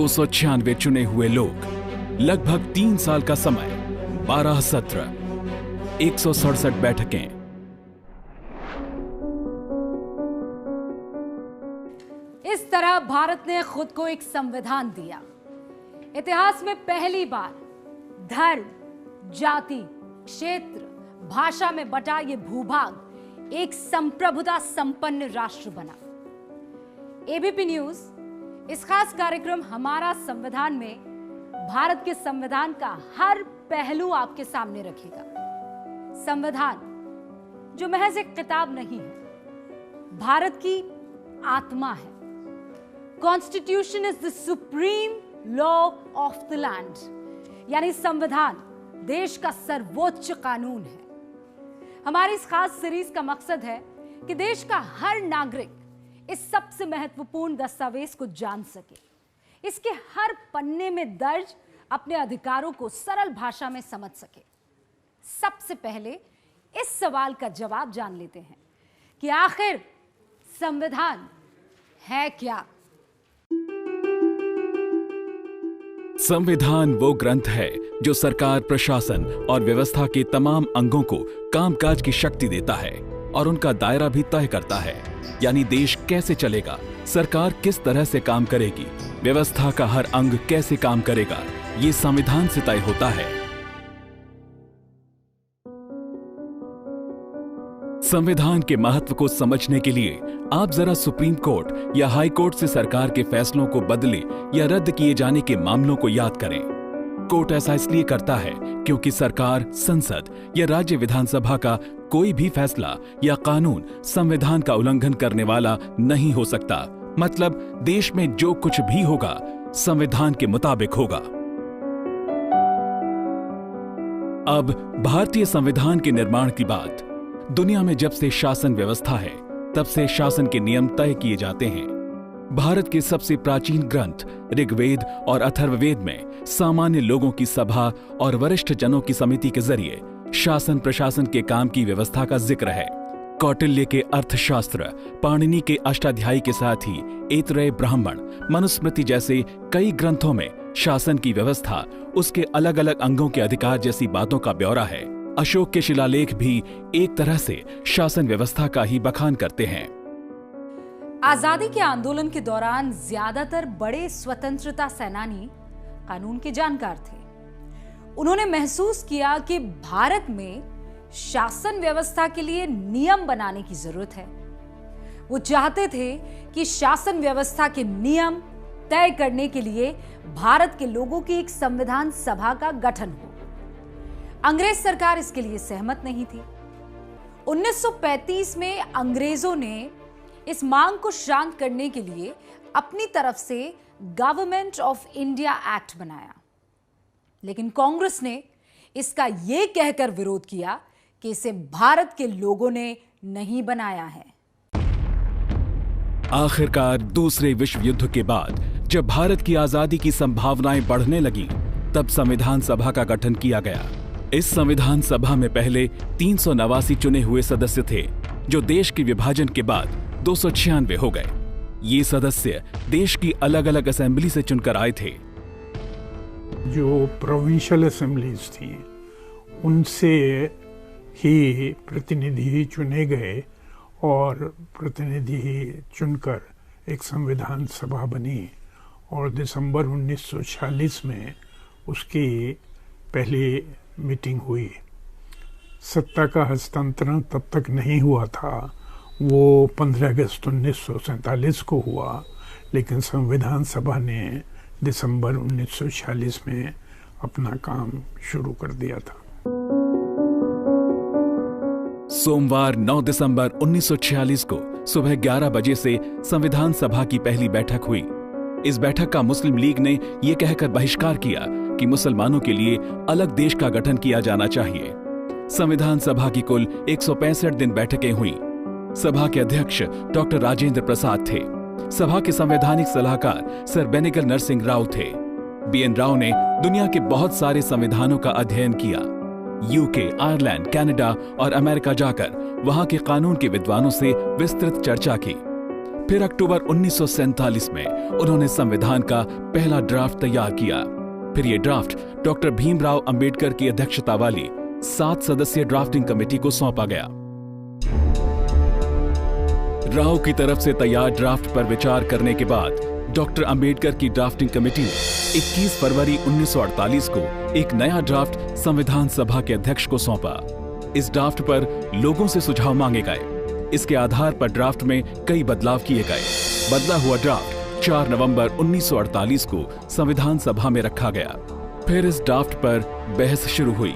296 चुने हुए लोग, लगभग 3 साल का समय, 12 सत्र, 167 बैठकें। इस तरह भारत ने खुद को एक संविधान दिया। इतिहास में पहली बार धर्म, जाति, क्षेत्र, भाषा में बटा ये भूभाग एक संप्रभुता संपन्न राष्ट्र बना। एबीपी न्यूज इस खास कार्यक्रम हमारा संविधान में भारत के संविधान का हर पहलू आपके सामने रखेगा। संविधान जो महज एक किताब नहीं है, भारत की आत्मा है। Constitution is the supreme law of the land, यानी संविधान देश का सर्वोच्च कानून है। हमारी इस खास सीरीज का मकसद है कि देश का हर नागरिक इस सबसे महत्वपूर्ण दस्तावेज को जान सके, इसके हर पन्ने में दर्ज अपने अधिकारों को सरल भाषा में समझ सके। सबसे पहले इस सवाल का जवाब जान लेते हैं कि आखिर संविधान है क्या। संविधान वो ग्रंथ है जो सरकार, प्रशासन और व्यवस्था के तमाम अंगों को कामकाज की शक्ति देता है और उनका दायरा भी तय करता है। यानी देश कैसे चलेगा, सरकार किस तरह से काम करेगी, व्यवस्था का हर अंग कैसे काम करेगा, ये संविधान से तय होता है। संविधान के महत्व को समझने के लिए आप जरा सुप्रीम कोर्ट या हाई कोर्ट से सरकार के फैसलों को बदले या रद्द किए जाने के मामलों को याद करें। कोर्ट ऐसा इसलिए करता है क्योंकि सरकार, संसद या राज्य विधानसभा का कोई भी फैसला या कानून संविधान का उल्लंघन करने वाला नहीं हो सकता। मतलब देश में जो कुछ भी होगा संविधान के मुताबिक होगा। अब भारतीय संविधान के निर्माण की बात। दुनिया में जब से शासन व्यवस्था है तब से शासन के नियम तय किए जाते हैं। भारत के सबसे प्राचीन ग्रंथ ऋग्वेद और अथर्ववेद में सामान्य लोगों की सभा और वरिष्ठ जनों की समिति के जरिए शासन प्रशासन के काम की व्यवस्था का जिक्र है। कौटिल्य के अर्थशास्त्र, पाणिनि के अष्टाध्यायी के साथ ही ऐतरेय ब्राह्मण, मनुस्मृति जैसे कई ग्रंथों में शासन की व्यवस्था, उसके अलग अलग अंगों के अधिकार जैसी बातों का ब्यौरा है। अशोक के शिलालेख भी एक तरह से शासन व्यवस्था का ही बखान करते हैं। आजादी के आंदोलन के दौरान ज्यादातर बड़े स्वतंत्रता सेनानी कानून के जानकार थे। उन्होंने महसूस किया कि भारत में शासन व्यवस्था के लिए नियम बनाने की जरूरत है। वो चाहते थे कि शासन व्यवस्था के नियम तय करने के लिए भारत के लोगों की एक संविधान सभा का गठन हो। अंग्रेज सरकार इसके लिए सहमत नहीं थी। 1935 में अंग्रेजों ने इस मांग को शांत करने के लिए अपनी तरफ से गवर्नमेंट ऑफ इंडिया एक्ट बनाया, लेकिन कांग्रेस ने इसका यह कहकर विरोध किया कि इसे भारत के लोगों ने नहीं बनाया है। आखिरकार दूसरे विश्व युद्ध के बाद जब भारत की आजादी की संभावनाएं बढ़ने लगी, तब संविधान सभा का गठन किया गया। इस संविधान सभा में पहले 389 चुने हुए सदस्य थे, जो देश के विभाजन के बाद 296 हो गए। ये सदस्य देश की अलग अलग असेंबली से चुनकर आए थे। जो प्रोविंशियल असेंबलीज थी उनसे ही प्रतिनिधि चुने गए और प्रतिनिधि चुनकर एक संविधान सभा बनी और दिसंबर 1946 में उसकी पहली मीटिंग हुई। सत्ता का हस्तांतरण तब तक नहीं हुआ था, वो 15 अगस्त 1947 को हुआ, लेकिन संविधान सभा ने दिसंबर 1946 में अपना काम शुरू कर दिया था। सोमवार 9 दिसंबर 1946 को सुबह 11 बजे से संविधान सभा की पहली बैठक हुई। इस बैठक का मुस्लिम लीग ने यह कहकर बहिष्कार किया कि मुसलमानों के लिए अलग देश का गठन किया जाना चाहिए। संविधान सभा की कुल 165 दिन बैठकें हुई। सभा के अध्यक्ष डॉक्टर राजेंद्र प्रसाद थे। सभा के संवैधानिक सलाहकार सर बेनेगल नरसिंह राव थे। बीएन राव ने दुनिया के बहुत सारे संविधानों का अध्ययन किया। यूके, आयरलैंड, कनाडा और अमेरिका जाकर वहां के कानून के विद्वानों से विस्तृत चर्चा की। फिर अक्टूबर 1947 में उन्होंने संविधान का पहला ड्राफ्ट तैयार किया। फिर ये ड्राफ्ट डॉक्टर भीमराव अंबेडकर की अध्यक्षता वाली 7 सदस्यीय ड्राफ्टिंग कमेटी को सौंपा गया। राव की तरफ से तैयार ड्राफ्ट पर विचार करने के बाद डॉक्टर अंबेडकर की ड्राफ्टिंग कमेटी ने 21 फरवरी 1948 को एक नया ड्राफ्ट संविधान सभा के अध्यक्ष को सौंपा। इस ड्राफ्ट पर लोगों से सुझाव मांगे गए। इसके आधार पर ड्राफ्ट में कई बदलाव किए गए। बदला हुआ ड्राफ्ट 4 नवंबर 1948 को संविधान सभा में रखा गया। फिर इस ड्राफ्ट पर बहस शुरू हुई।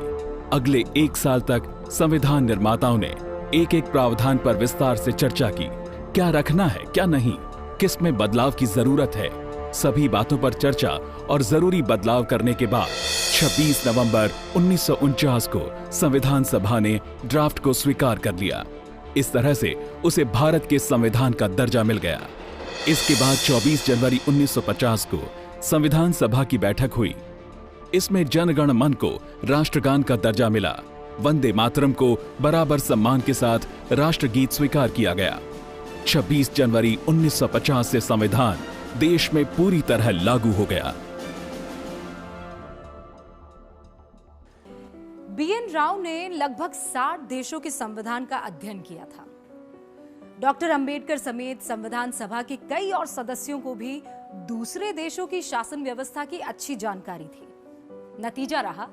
अगले 1 साल तक संविधान निर्माताओं ने एक एक प्रावधान पर विस्तार से चर्चा की। क्या रखना है, क्या नहीं, किस में बदलाव की जरूरत है, सभी बातों पर चर्चा और जरूरी बदलाव करने के बाद 26 नवंबर 1949 को संविधान सभा ने ड्राफ्ट को स्वीकार कर लिया। इस तरह से उसे भारत के संविधान का दर्जा मिल गया। इसके बाद 24 जनवरी 1950 को संविधान सभा की बैठक हुई। इसमें जन गण मन को राष्ट्रगान का दर्जा मिला। वंदे मातरम को बराबर सम्मान के साथ राष्ट्रगीत स्वीकार किया गया। 26 जनवरी 1950 से संविधान देश में पूरी तरह लागू हो गया। बीएन राव ने लगभग 60 देशों के संविधान का अध्ययन किया था। डॉक्टर अंबेडकर समेत संविधान सभा के कई और सदस्यों को भी दूसरे देशों की शासन व्यवस्था की अच्छी जानकारी थी। नतीजा रहा,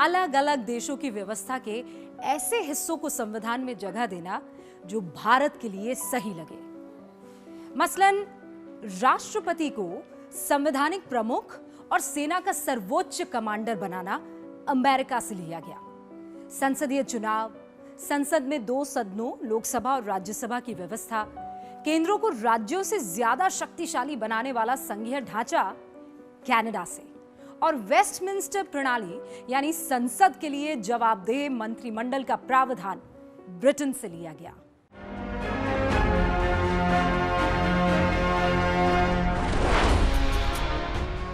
अलग अलग देशों की व्यवस्था के ऐसे हिस्सों को संविधान में जगह देना जो भारत के लिए सही लगे। मसलन राष्ट्रपति को संवैधानिक प्रमुख और सेना का सर्वोच्च कमांडर बनाना अमेरिका से लिया गया। संसदीय चुनाव, संसद में 2 सदनों लोकसभा और राज्यसभा की व्यवस्था, केंद्रों को राज्यों से ज्यादा शक्तिशाली बनाने वाला संघीय ढांचा कनाडा से, और वेस्टमिंस्टर प्रणाली यानी संसद के लिए जवाबदेह मंत्रिमंडल का प्रावधान ब्रिटेन से लिया गया।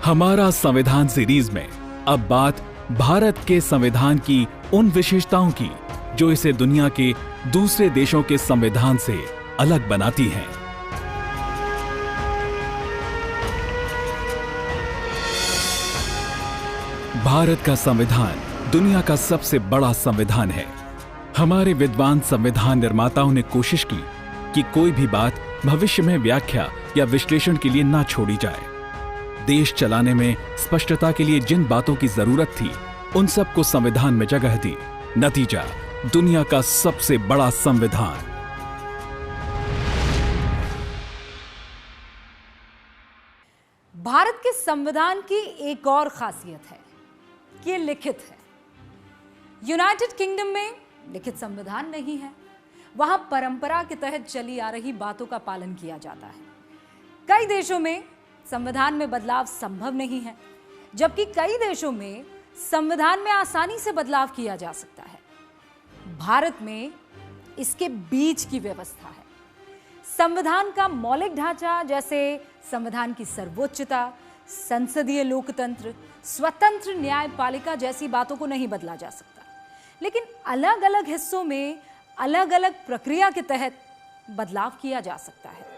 हमारा संविधान सीरीज में अब बात भारत के संविधान की उन विशेषताओं की जो इसे दुनिया के दूसरे देशों के संविधान से अलग बनाती हैं। भारत का संविधान दुनिया का सबसे बड़ा संविधान है। हमारे विद्वान संविधान निर्माताओं ने कोशिश की कि कोई भी बात भविष्य में व्याख्या या विश्लेषण के लिए ना छोड़ी जाए। देश चलाने में स्पष्टता के लिए जिन बातों की जरूरत थी उन सबको संविधान में जगह दी। नतीजा, दुनिया का सबसे बड़ा संविधान। भारत के संविधान की एक और खासियत है कि ये लिखित है। यूनाइटेड किंगडम में लिखित संविधान नहीं है। वहां परंपरा के तहत चली आ रही बातों का पालन किया जाता है। कई देशों में संविधान में बदलाव संभव नहीं है, जबकि कई देशों में संविधान में आसानी से बदलाव किया जा सकता है। भारत में इसके बीच की व्यवस्था है। संविधान का मौलिक ढांचा जैसे संविधान की सर्वोच्चता, संसदीय लोकतंत्र, स्वतंत्र न्यायपालिका जैसी बातों को नहीं बदला जा सकता, लेकिन अलग अलग हिस्सों में अलग अलग प्रक्रिया के तहत बदलाव किया जा सकता है।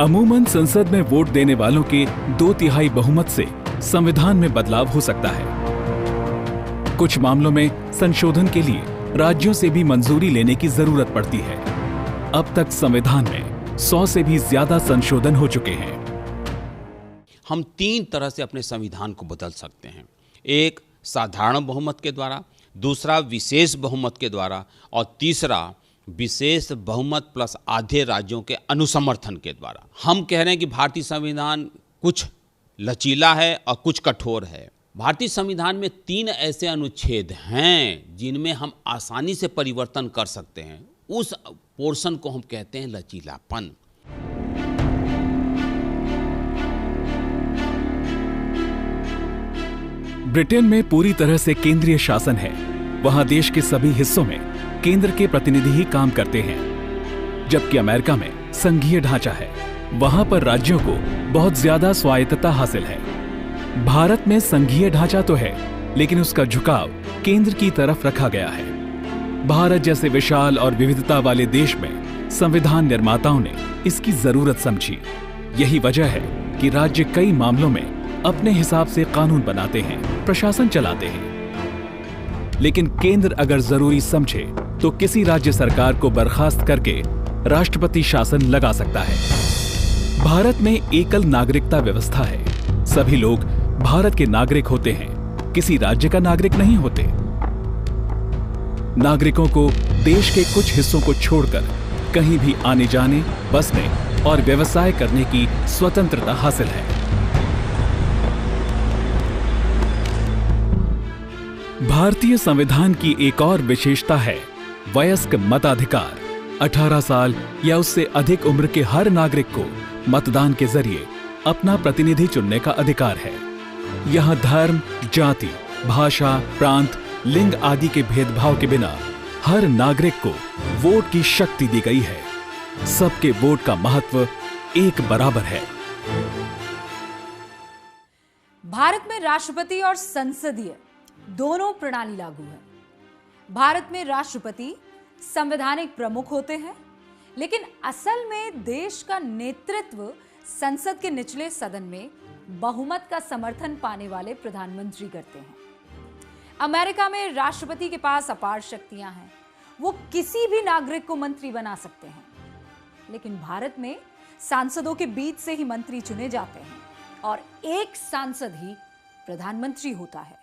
अमूमन संसद में वोट देने वालों के 2/3 बहुमत से संविधान में बदलाव हो सकता है। कुछ मामलों में संशोधन के लिए राज्यों से भी मंजूरी लेने की जरूरत पड़ती है। अब तक संविधान में 100 से भी ज्यादा संशोधन हो चुके हैं। हम 3 तरह से अपने संविधान को बदल सकते हैं। एक साधारण बहुमत के द्वारा, दूसरा विशेष बहुमत के द्वारा, और तीसरा विशेष बहुमत प्लस आधे राज्यों के अनुसमर्थन के द्वारा। हम कह रहे हैं कि भारतीय संविधान कुछ लचीला है और कुछ कठोर है। भारतीय संविधान में 3 ऐसे अनुच्छेद हैं जिनमें हम आसानी से परिवर्तन कर सकते हैं। उस पोर्शन को हम कहते हैं लचीलापन। ब्रिटेन में पूरी तरह से केंद्रीय शासन है। वहां देश के सभी हिस्सों में केंद्र के प्रतिनिधि ही काम करते हैं, जबकि अमेरिका में संघीय ढांचा है। वहां पर राज्यों को बहुत ज्यादा स्वायत्तता हासिल है। भारत में संघीय ढांचा तो है, लेकिन उसका झुकाव केंद्र की तरफ रखा गया है। भारत जैसे विशाल और विविधता वाले देश में संविधान निर्माताओं ने इसकी जरूरत समझी। यही वजह है कि राज्य कई मामलों में अपने हिसाब से कानून बनाते हैं, प्रशासन चलाते हैं। लेकिन केंद्र अगर जरूरी समझे तो किसी राज्य सरकार को बर्खास्त करके राष्ट्रपति शासन लगा सकता है। भारत में एकल नागरिकता व्यवस्था है। सभी लोग भारत के नागरिक होते हैं, किसी राज्य का नागरिक नहीं होते। नागरिकों को देश के कुछ हिस्सों को छोड़कर कहीं भी आने जाने, बसने और व्यवसाय करने की स्वतंत्रता हासिल है। भारतीय संविधान की एक और विशेषता है वयस्क मताधिकार। 18 साल या उससे अधिक उम्र के हर नागरिक को मतदान के जरिए अपना प्रतिनिधि चुनने का अधिकार है। यहां धर्म, जाति, भाषा, प्रांत, लिंग आदि के भेदभाव के बिना हर नागरिक को वोट की शक्ति दी गई है। सबके वोट का महत्व एक बराबर है। भारत में राष्ट्रपति और संसदीय दोनों प्रणाली लागू है। भारत में राष्ट्रपति संवैधानिक प्रमुख होते हैं, लेकिन असल में देश का नेतृत्व संसद के निचले सदन में बहुमत का समर्थन पाने वाले प्रधानमंत्री करते हैं। अमेरिका में राष्ट्रपति के पास अपार शक्तियां हैं, वो किसी भी नागरिक को मंत्री बना सकते हैं। लेकिन भारत में सांसदों के बीच से ही मंत्री चुने जाते हैं और एक सांसद ही प्रधानमंत्री होता है।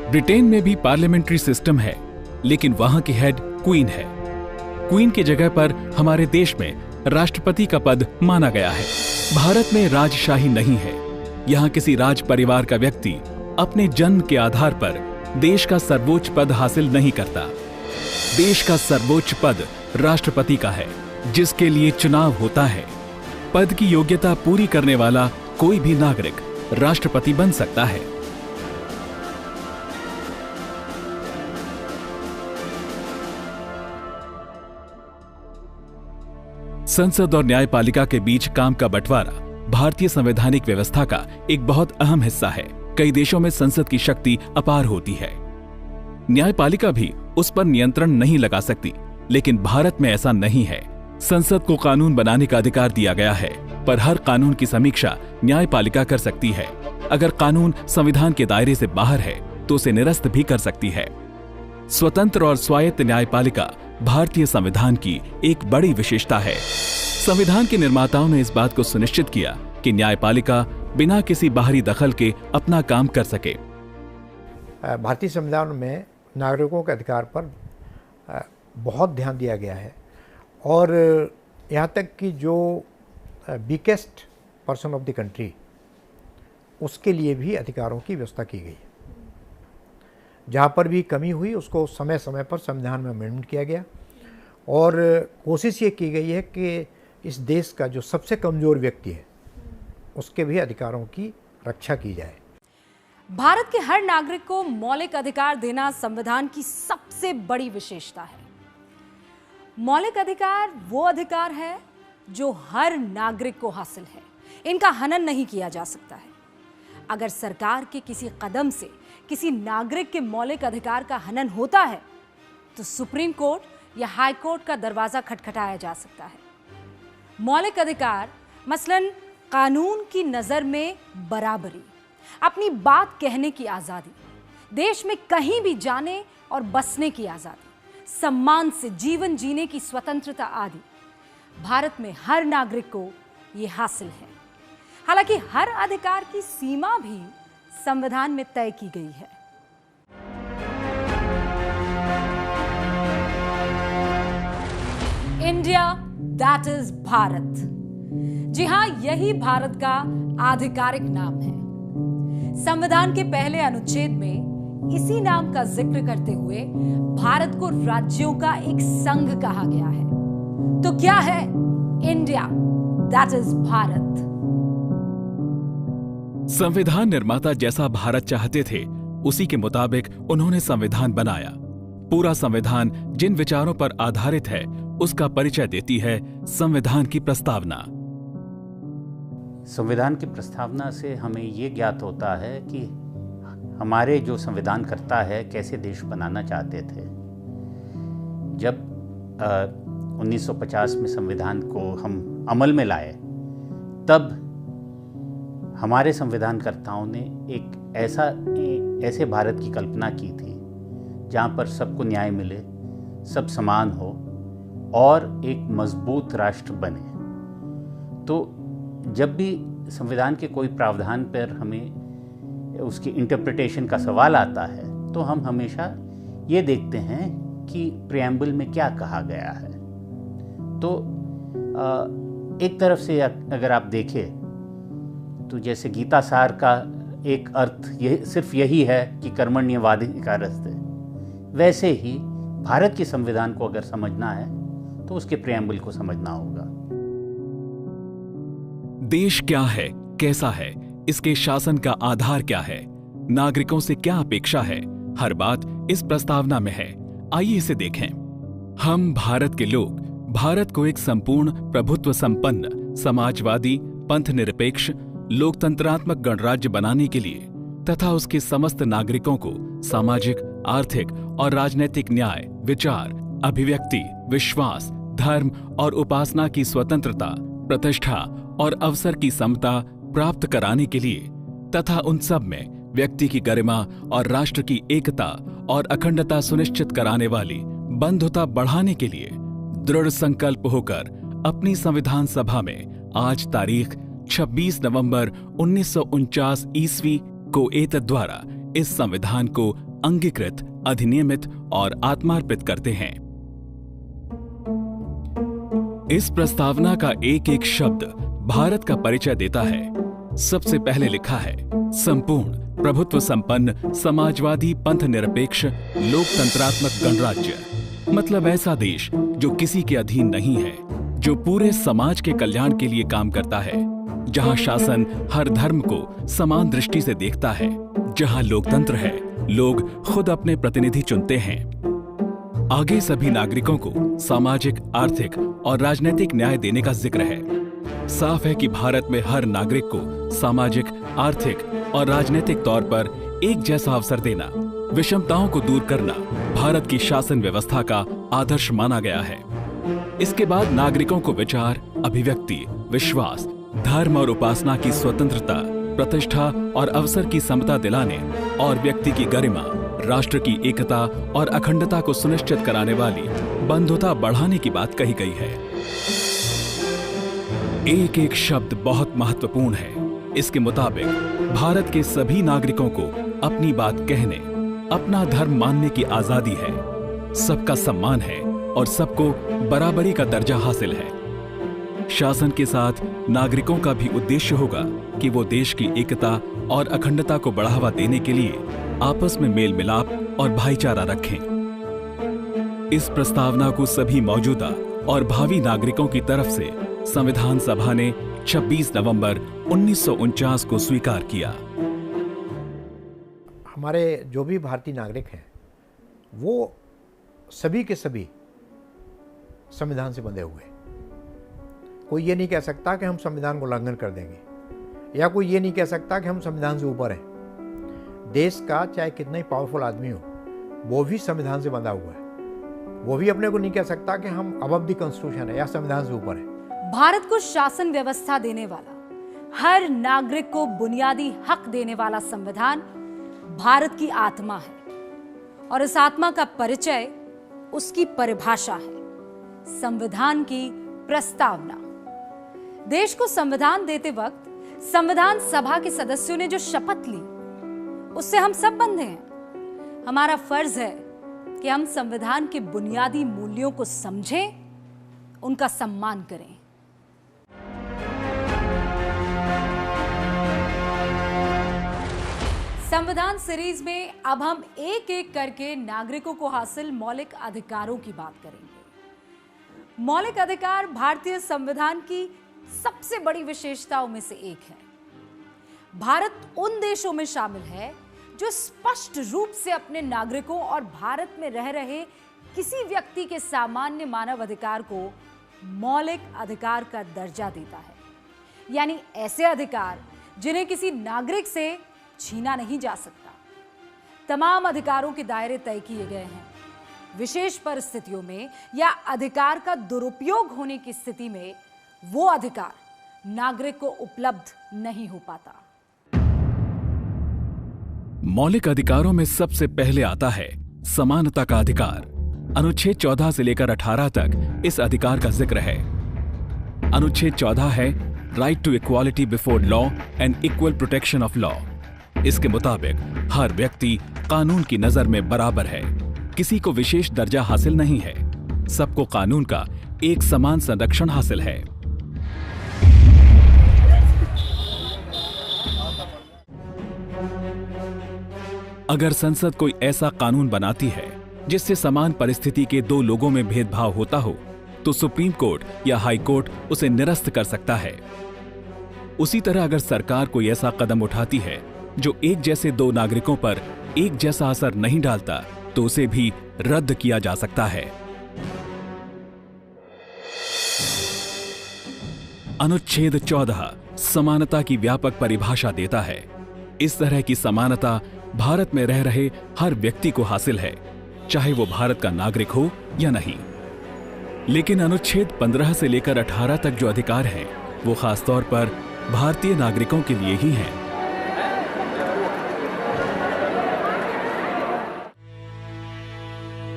ब्रिटेन में भी पार्लियामेंट्री सिस्टम है, लेकिन वहां की हेड क्वीन है। क्वीन की जगह पर हमारे देश में राष्ट्रपति का पद माना गया है। भारत में राजशाही नहीं है। यहाँ किसी राज परिवार का व्यक्ति अपने जन्म के आधार पर देश का सर्वोच्च पद हासिल नहीं करता। देश का सर्वोच्च पद राष्ट्रपति का है, जिसके लिए चुनाव होता है। पद की योग्यता पूरी करने वाला कोई भी नागरिक राष्ट्रपति बन सकता है। संसद और न्यायपालिका के बीच काम का बंटवारा भारतीय संवैधानिक व्यवस्था का एक बहुत अहम हिस्सा है। कई देशों में संसद की शक्ति अपार होती है। न्यायपालिका भी उस पर नियंत्रण नहीं लगा सकती, लेकिन भारत में ऐसा नहीं है। संसद को कानून बनाने का अधिकार दिया गया है, पर हर कानून की समीक्षा न्यायपालिका कर सकती है। अगर कानून संविधान के दायरे से बाहर है तो उसे निरस्त भी कर सकती है। स्वतंत्र और स्वायत्त न्यायपालिका भारतीय संविधान की एक बड़ी विशेषता है। संविधान के निर्माताओं ने इस बात को सुनिश्चित किया कि न्यायपालिका बिना किसी बाहरी दखल के अपना काम कर सके। भारतीय संविधान में नागरिकों के अधिकार पर बहुत ध्यान दिया गया है और यहाँ तक कि जो weakest person of the country, उसके लिए भी अधिकारों की व्यवस्था की गई है। जहाँ पर भी कमी हुई उसको समय समय पर संविधान में अमेंडमेंट किया गया और कोशिश ये की गई है कि इस देश का जो सबसे कमज़ोर व्यक्ति है उसके भी अधिकारों की रक्षा की जाए। भारत के हर नागरिक को मौलिक अधिकार देना संविधान की सबसे बड़ी विशेषता है। मौलिक अधिकार वो अधिकार है जो हर नागरिक को हासिल है। इनका हनन नहीं किया जा सकता है। अगर सरकार के किसी कदम से किसी नागरिक के मौलिक अधिकार का हनन होता है तो सुप्रीम कोर्ट या हाई कोर्ट का दरवाजा खटखटाया जा सकता है। मौलिक अधिकार मसलन कानून की नजर में बराबरी, अपनी बात कहने की आजादी, देश में कहीं भी जाने और बसने की आजादी, सम्मान से जीवन जीने की स्वतंत्रता आदि भारत में हर नागरिक को ये हासिल है। हालांकि हर अधिकार की सीमा भी संविधान में तय की गई है। India that is Bharat. जी हां, यही भारत का आधिकारिक नाम है। संविधान के पहले अनुच्छेद में इसी नाम का जिक्र करते हुए भारत को राज्यों का एक संघ कहा गया है। तो क्या है इंडिया दैट इज भारत? संविधान निर्माता जैसा भारत चाहते थे, उसी के मुताबिक उन्होंने संविधान बनाया। पूरा संविधान जिन विचारों पर आधारित है उसका परिचय देती है संविधान की प्रस्तावना। संविधान की प्रस्तावना से हमें ये ज्ञात होता है कि हमारे जो संविधानकर्ता है कैसे देश बनाना चाहते थे। जब 1950 में संविधान को हम अमल में लाए, तब हमारे संविधानकर्ताओं ने एक ऐसे भारत की कल्पना की थी जहाँ पर सबको न्याय मिले, सब समान हो और एक मजबूत राष्ट्र बने। तो जब भी संविधान के कोई प्रावधान पर हमें उसकी इंटरप्रिटेशन का सवाल आता है तो हम हमेशा ये देखते हैं कि प्रिएम्बल में क्या कहा गया है। तो एक तरफ से अगर आप देखें तो जैसे गीता सार का एक अर्थ ये सिर्फ यही है कि कर्मण्येवाधिकारस्ते, वैसे ही भारत के संविधान को अगर समझना है तो उसके प्रिएम्बल को समझना होगा। देश क्या है, कैसा है, इसके शासन का आधार क्या है, नागरिकों से क्या अपेक्षा है, हर बात इस प्रस्तावना में है। आइए इसे देखें। हम भारत के लोग भारत को एक संपूर्ण प्रभुत्व संपन्न समाजवादी पंथ निरपेक्ष लोकतंत्रात्मक गणराज्य बनाने के लिए तथा उसके समस्त नागरिकों को सामाजिक, आर्थिक और राजनैतिक न्याय, विचार, अभिव्यक्ति, विश्वास, धर्म और उपासना की स्वतंत्रता, प्रतिष्ठा और अवसर की समता प्राप्त कराने के लिए तथा उन सब में व्यक्ति की गरिमा और राष्ट्र की एकता और अखंडता सुनिश्चित कराने वाली बंधुता बढ़ाने के लिए दृढ़ संकल्प होकर अपनी संविधान सभा में आज तारीख 26 नवंबर 1949 ईस्वी को एतद द्वारा इस संविधान को अंगीकृत, अधिनियमित और आत्मार्पित करते हैं। इस प्रस्तावना का एक एक शब्द भारत का परिचय देता है। सबसे पहले लिखा है संपूर्ण प्रभुत्व संपन्न समाजवादी पंथ निरपेक्ष लोकतंत्रात्मक गणराज्य, मतलब ऐसा देश जो किसी के अधीन नहीं है, जो पूरे समाज के कल्याण के लिए काम करता है, जहां शासन हर धर्म को समान दृष्टि से देखता है, जहां लोकतंत्र है, लोग खुद अपने प्रतिनिधि चुनते हैं। आगे सभी नागरिकों को सामाजिक, आर्थिक और राजनीतिक न्याय देने का जिक्र है। साफ है कि भारत में हर नागरिक को सामाजिक, आर्थिक और राजनीतिक तौर पर एक जैसा अवसर देना, विषमताओं को दूर करना भारत की शासन व्यवस्था का आदर्श माना गया है। इसके बाद नागरिकों को विचार, अभिव्यक्ति, विश्वास, धर्म और उपासना की स्वतंत्रता, प्रतिष्ठा और अवसर की समता दिलाने और व्यक्ति की गरिमा, राष्ट्र की एकता और अखंडता को सुनिश्चित कराने वाली बंधुता बढ़ाने की बात कही गई है। एक एक शब्द बहुत महत्वपूर्ण है। इसके मुताबिक भारत के सभी नागरिकों को अपनी बात कहने, अपना धर्म मानने की आजादी है, सबका सम्मान है और सबको बराबरी का दर्जा हासिल है। शासन के साथ नागरिकों का भी उद्देश्य होगा कि वो देश की एकता और अखंडता को बढ़ावा देने के लिए आपस में मेल मिलाप और भाईचारा रखें। इस प्रस्तावना को सभी मौजूदा और भावी नागरिकों की तरफ से संविधान सभा ने 26 नवंबर 1949 को स्वीकार किया। हमारे जो भी भारतीय नागरिक हैं वो सभी के सभी संविधान से बंधे हुए हैं। कोई ये नहीं कह सकता कि हम संविधान को उल्लंघन कर देंगे, या कोई ये नहीं कह सकता कि हम संविधान से ऊपर हैं। देश का चाहे कितना ही पावरफुल आदमी हो, वो भी संविधान से बंधा हुआ है। वो भी अपने को नहीं कह सकता कि हम अबव द कॉन्स्टिट्यूशन है या संविधान से ऊपर है। भारत को शासन व्यवस्था देने वाला, हर नागरिक को बुनियादी हक देने वाला संविधान भारत की आत्मा है और इस आत्मा का परिचय उसकी परिभाषा है, संविधान की प्रस्तावना। देश को संविधान देते वक्त संविधान सभा के सदस्यों ने जो शपथ ली उससे हम सब बंधे हैं। हमारा फर्ज है कि हम संविधान के बुनियादी मूल्यों को समझें, उनका सम्मान करें। संविधान सीरीज में अब हम एक एक करके नागरिकों को हासिल मौलिक अधिकारों की बात करेंगे। मौलिक अधिकार भारतीय संविधान की सबसे बड़ी विशेषताओं में से एक है। भारत उन देशों में शामिल है जो स्पष्ट रूप से अपने नागरिकों और भारत में रह रहे किसी व्यक्ति के सामान्य मानव अधिकार को मौलिक अधिकार का दर्जा देता है, यानी ऐसे अधिकार जिन्हें किसी नागरिक से छीना नहीं जा सकता। तमाम अधिकारों के दायरे तय किए गए हैं। विशेष परिस्थितियों में या अधिकार का दुरुपयोग होने की स्थिति में वो अधिकार नागरिक को उपलब्ध नहीं हो पाता। मौलिक अधिकारों में सबसे पहले आता है समानता का अधिकार। अनुच्छेद 14 से लेकर 18 तक इस अधिकार का जिक्र है। अनुच्छेद 14 है right to equality before law and equal protection of law. इसके मुताबिक हर व्यक्ति कानून की नजर में बराबर है, किसी को विशेष दर्जा हासिल नहीं है, सबको कानून का एक समान संरक्षण हासिल है। अगर संसद कोई ऐसा कानून बनाती है जिससे समान परिस्थिति के दो लोगों में भेदभाव होता हो, तो सुप्रीम कोर्ट या हाई कोर्ट उसे निरस्त कर सकता है। उसी तरह अगर सरकार कोई ऐसा कदम उठाती है जो एक जैसे दो नागरिकों पर एक जैसा असर नहीं डालता, तो उसे भी रद्द किया जा सकता है। अनुच्छेद 14 समानता की व्यापक परिभाषा देता है। इस तरह की समानता भारत में रह रहे हर व्यक्ति को हासिल है, चाहे वो भारत का नागरिक हो या नहीं। लेकिन अनुच्छेद 15 से लेकर 18 तक जो अधिकार हैं, वो खासतौर पर भारतीय नागरिकों के लिए ही हैं।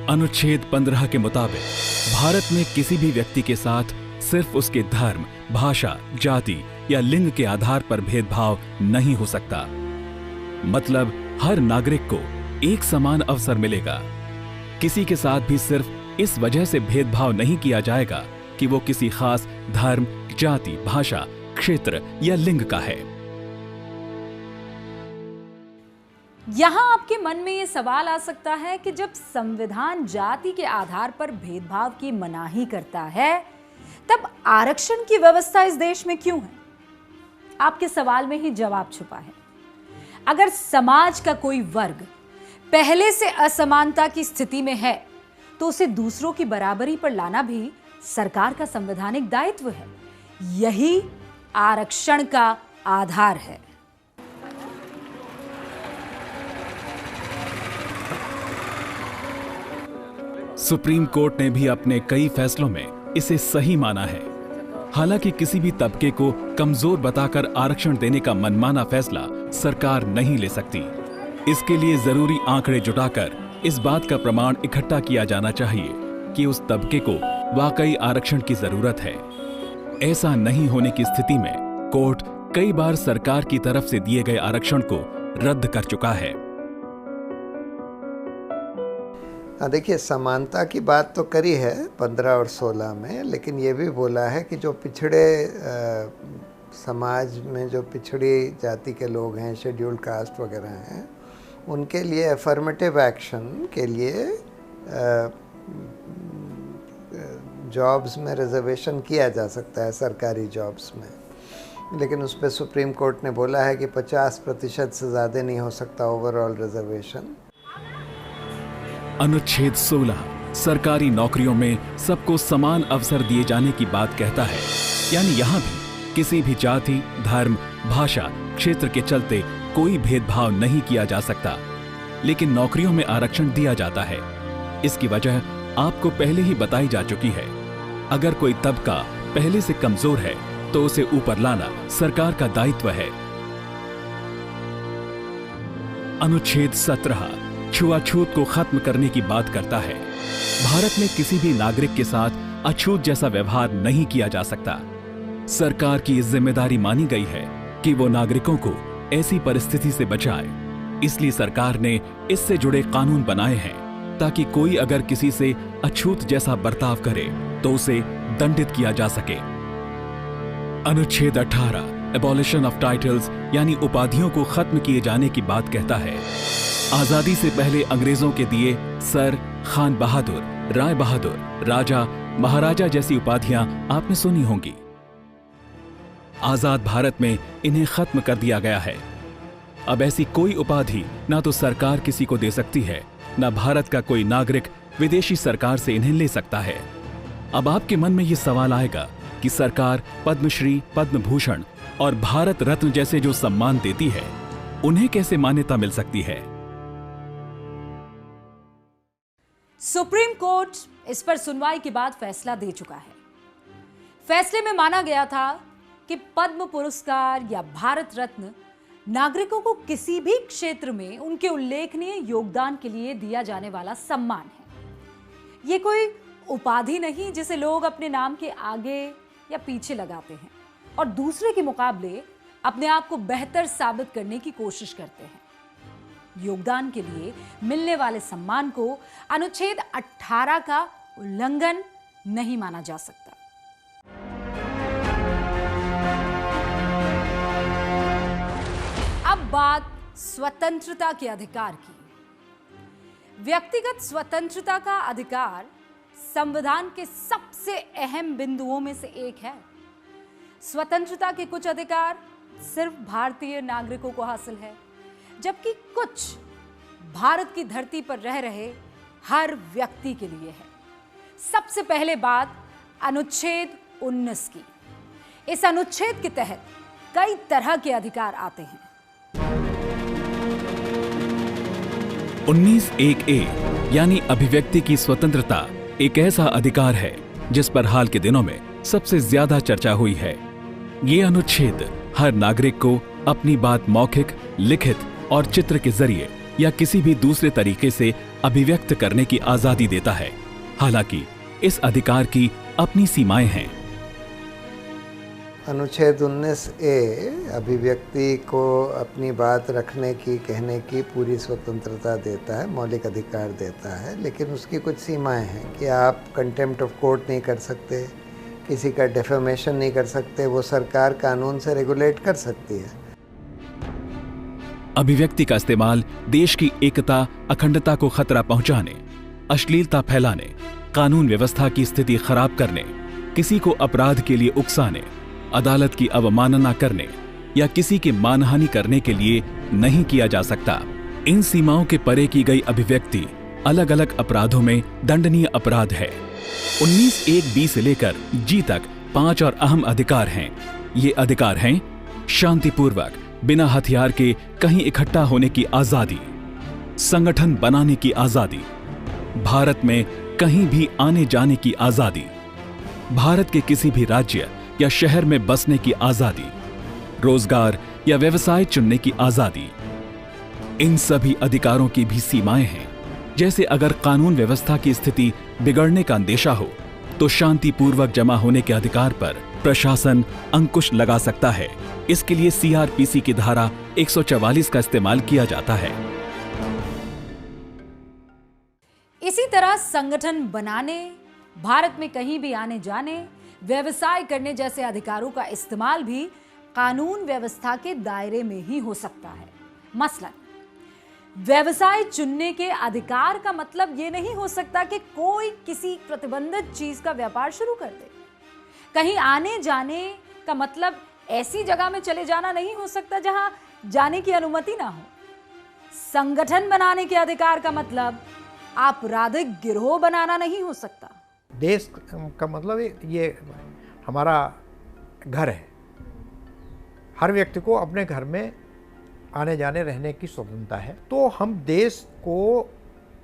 अनुच्छेद 15 के मुताबिक भारत में किसी भी व्यक्ति के साथ सिर्फ उसके धर्म, भाषा, जाति या लिंग के आधार पर भेदभाव नहीं हो सकता। मतलब हर नागरिक को एक समान अवसर मिलेगा। किसी के साथ भी सिर्फ इस वजह से भेदभाव नहीं किया जाएगा कि वो किसी खास धर्म, जाति, भाषा, क्षेत्र या लिंग का है। यहां आपके मन में यह सवाल आ सकता है कि जब संविधान जाति के आधार पर भेदभाव की मनाही करता है, तब आरक्षण की व्यवस्था इस देश में क्यों है? आपके सवाल में ही जवाब छुपा है। अगर समाज का कोई वर्ग पहले से असमानता की स्थिति में है, तो उसे दूसरों की बराबरी पर लाना भी सरकार का संवैधानिक दायित्व है। यही आरक्षण का आधार है। सुप्रीम कोर्ट ने भी अपने कई फैसलों में इसे सही माना है। हालांकि किसी भी तबके को कमजोर बताकर आरक्षण देने का मनमाना फैसला सरकार नहीं ले सकती। इसके लिए जरूरी आंकड़े जुटाकर इस बात का प्रमाण इकट्ठा किया जाना चाहिए कि उस तबके को वाकई आरक्षण की जरूरत है। ऐसा नहीं होने की स्थिति में कोर्ट कई बार सरकार की तरफ से दिए गए आरक्षण को रद्द कर चुका है। देखिए, समानता की बात तो करी है 15 और 16 में, लेकिन ये भी बोला है कि जो पिछड़े समाज में जो पिछड़ी जाति के लोग हैं, शेड्यूल्ड कास्ट वगैरह हैं, उनके लिए अफर्मेटिव एक्शन के लिए जॉब्स में रिजर्वेशन किया जा सकता है, सरकारी जॉब्स में। लेकिन उस पर सुप्रीम कोर्ट ने बोला है कि 50% से ज़्यादा नहीं हो सकता ओवरऑल रिजर्वेशन। अनुच्छेद 16 सरकारी नौकरियों में सबको समान अवसर दिए जाने की बात कहता है। यानी यहां भी किसी भी जाति, धर्म, भाषा, क्षेत्र के चलते कोई भेदभाव नहीं किया जा सकता। लेकिन नौकरियों में आरक्षण दिया जाता है। इसकी वजह आपको पहले ही बताई जा चुकी है। अगर कोई तबका पहले से कमजोर है तो उसे ऊपर लाना सरकार का दायित्व है। अनुच्छेद 17 छुआछूत को खत्म करने की बात करता है। भारत में किसी भी नागरिक के साथ अछूत जैसा व्यवहार नहीं किया जा सकता। सरकार की जिम्मेदारी मानी गई है कि वो नागरिकों को ऐसी परिस्थिति से बचाए। इसलिए सरकार ने इससे जुड़े कानून बनाए हैं ताकि कोई अगर किसी से अछूत जैसा बर्ताव करे तो उसे दंडित किया जा सके। अनुच्छेद 18 एबॉलिशन ऑफ टाइटल्स यानी उपाधियों को खत्म किए जाने की बात कहता है। आजादी से पहले अंग्रेजों के दिए सर, खान बहादुर, राय बहादुर, राजा, महाराजा जैसी उपाधियां आपने सुनी होंगी। आजाद भारत में इन्हें खत्म कर दिया गया है। अब ऐसी कोई उपाधि ना तो सरकार किसी को दे सकती है, ना भारत का कोई नागरिक विदेशी सरकार से इन्हें ले सकता है। अब आपके मन में यह सवाल आएगा कि सरकार पद्मश्री, पद्म भूषण और भारत रत्न जैसे जो सम्मान देती है, उन्हें कैसे मान्यता मिल सकती है? सुप्रीम कोर्ट इस पर सुनवाई के बाद फैसला दे चुका है। फैसले में माना गया था कि पद्म पुरस्कार या भारत रत्न नागरिकों को किसी भी क्षेत्र में उनके उल्लेखनीय योगदान के लिए दिया जाने वाला सम्मान है। ये कोई उपाधि नहीं जिसे लोग अपने नाम के आगे या पीछे लगाते हैं और दूसरे के मुकाबले अपने आप को बेहतर साबित करने की कोशिश करते हैं। योगदान के लिए मिलने वाले सम्मान को अनुच्छेद 18 का उल्लंघन नहीं माना जा सकता। अब बात स्वतंत्रता के अधिकार की। व्यक्तिगत स्वतंत्रता का अधिकार संविधान के सबसे अहम बिंदुओं में से एक है। स्वतंत्रता के कुछ अधिकार सिर्फ भारतीय नागरिकों को हासिल है, जबकि कुछ भारत की धरती पर रह रहे हर व्यक्ति के लिए है। सबसे पहले बात अनुच्छेद 19 की। इस अनुच्छेद के तहत कई तरह के अधिकार आते हैं। 19(1)(a) यानी अभिव्यक्ति की स्वतंत्रता एक ऐसा अधिकार है जिस पर हाल के दिनों में सबसे ज्यादा चर्चा हुई है। ये अनुच्छेद हर नागरिक को अपनी बात मौखिक, लिखित और चित्र के जरिए या किसी भी दूसरे तरीके से अभिव्यक्त करने की आजादी देता है। हालांकि इस अधिकार की अपनी सीमाएं हैं। अनुच्छेद 19(a) अभिव्यक्ति को अपनी बात रखने की, कहने की पूरी स्वतंत्रता देता है, मौलिक अधिकार देता है, लेकिन उसकी कुछ सीमाएं हैं कि आप कंटेम्प्ट ऑफ कोर्ट नहीं कर सकते, किसी का डेफेमेशन नहीं कर सकते, वो सरकार कानून से रेगुलेट कर सकती है। अभिव्यक्ति का इस्तेमाल देश की एकता, अखंडता को खतरा पहुंचाने, अश्लीलता फैलाने, कानून व्यवस्था की स्थिति खराब करने, किसी को अपराध के लिए उकसाने, अदालत की अवमानना करने या किसी की मानहानि करने के लिए नहीं किया जा सकता। इन सीमाओं के परे की गई अभिव्यक्ति अलग अलग अपराधों में दंडनीय अपराध है। 19(1)(b) से लेकर G तक 5 और अहम अधिकार हैं। ये अधिकार हैं शांतिपूर्वक बिना हथियार के कहीं इकट्ठा होने की आजादी, संगठन बनाने की आजादी, भारत में कहीं भी आने जाने की आजादी, भारत के किसी भी राज्य या शहर में बसने की आजादी, रोजगार या व्यवसाय चुनने की आजादी। इन सभी अधिकारों की भी सीमाएं हैं। जैसे अगर कानून व्यवस्था की स्थिति बिगड़ने का अंदेशा हो तो शांतिपूर्वक जमा होने के अधिकार पर प्रशासन अंकुश लगा सकता है। इसके लिए CRPC की धारा 144 का इस्तेमाल किया जाता है। इसी तरह संगठन बनाने, भारत में कहीं भी आने जाने, व्यवसाय करने जैसे अधिकारों का इस्तेमाल भी कानून व्यवस्था के दायरे में ही हो सकता है। मसलन व्यवसाय चुनने के अधिकार का मतलब यह नहीं हो सकता कि कोई किसी प्रतिबंधित चीज का व्यापार शुरू कर दे। कहीं आने जाने का मतलब ऐसी जगह में चले जाना नहीं हो सकता जहां जाने की अनुमति ना हो। संगठन बनाने के अधिकार का मतलब आपराधिक गिरोह बनाना नहीं हो सकता। देश का मतलब ये हमारा घर है। हर व्यक्ति को अपने घर में आने जाने रहने की स्वतंत्रता है। तो हम देश को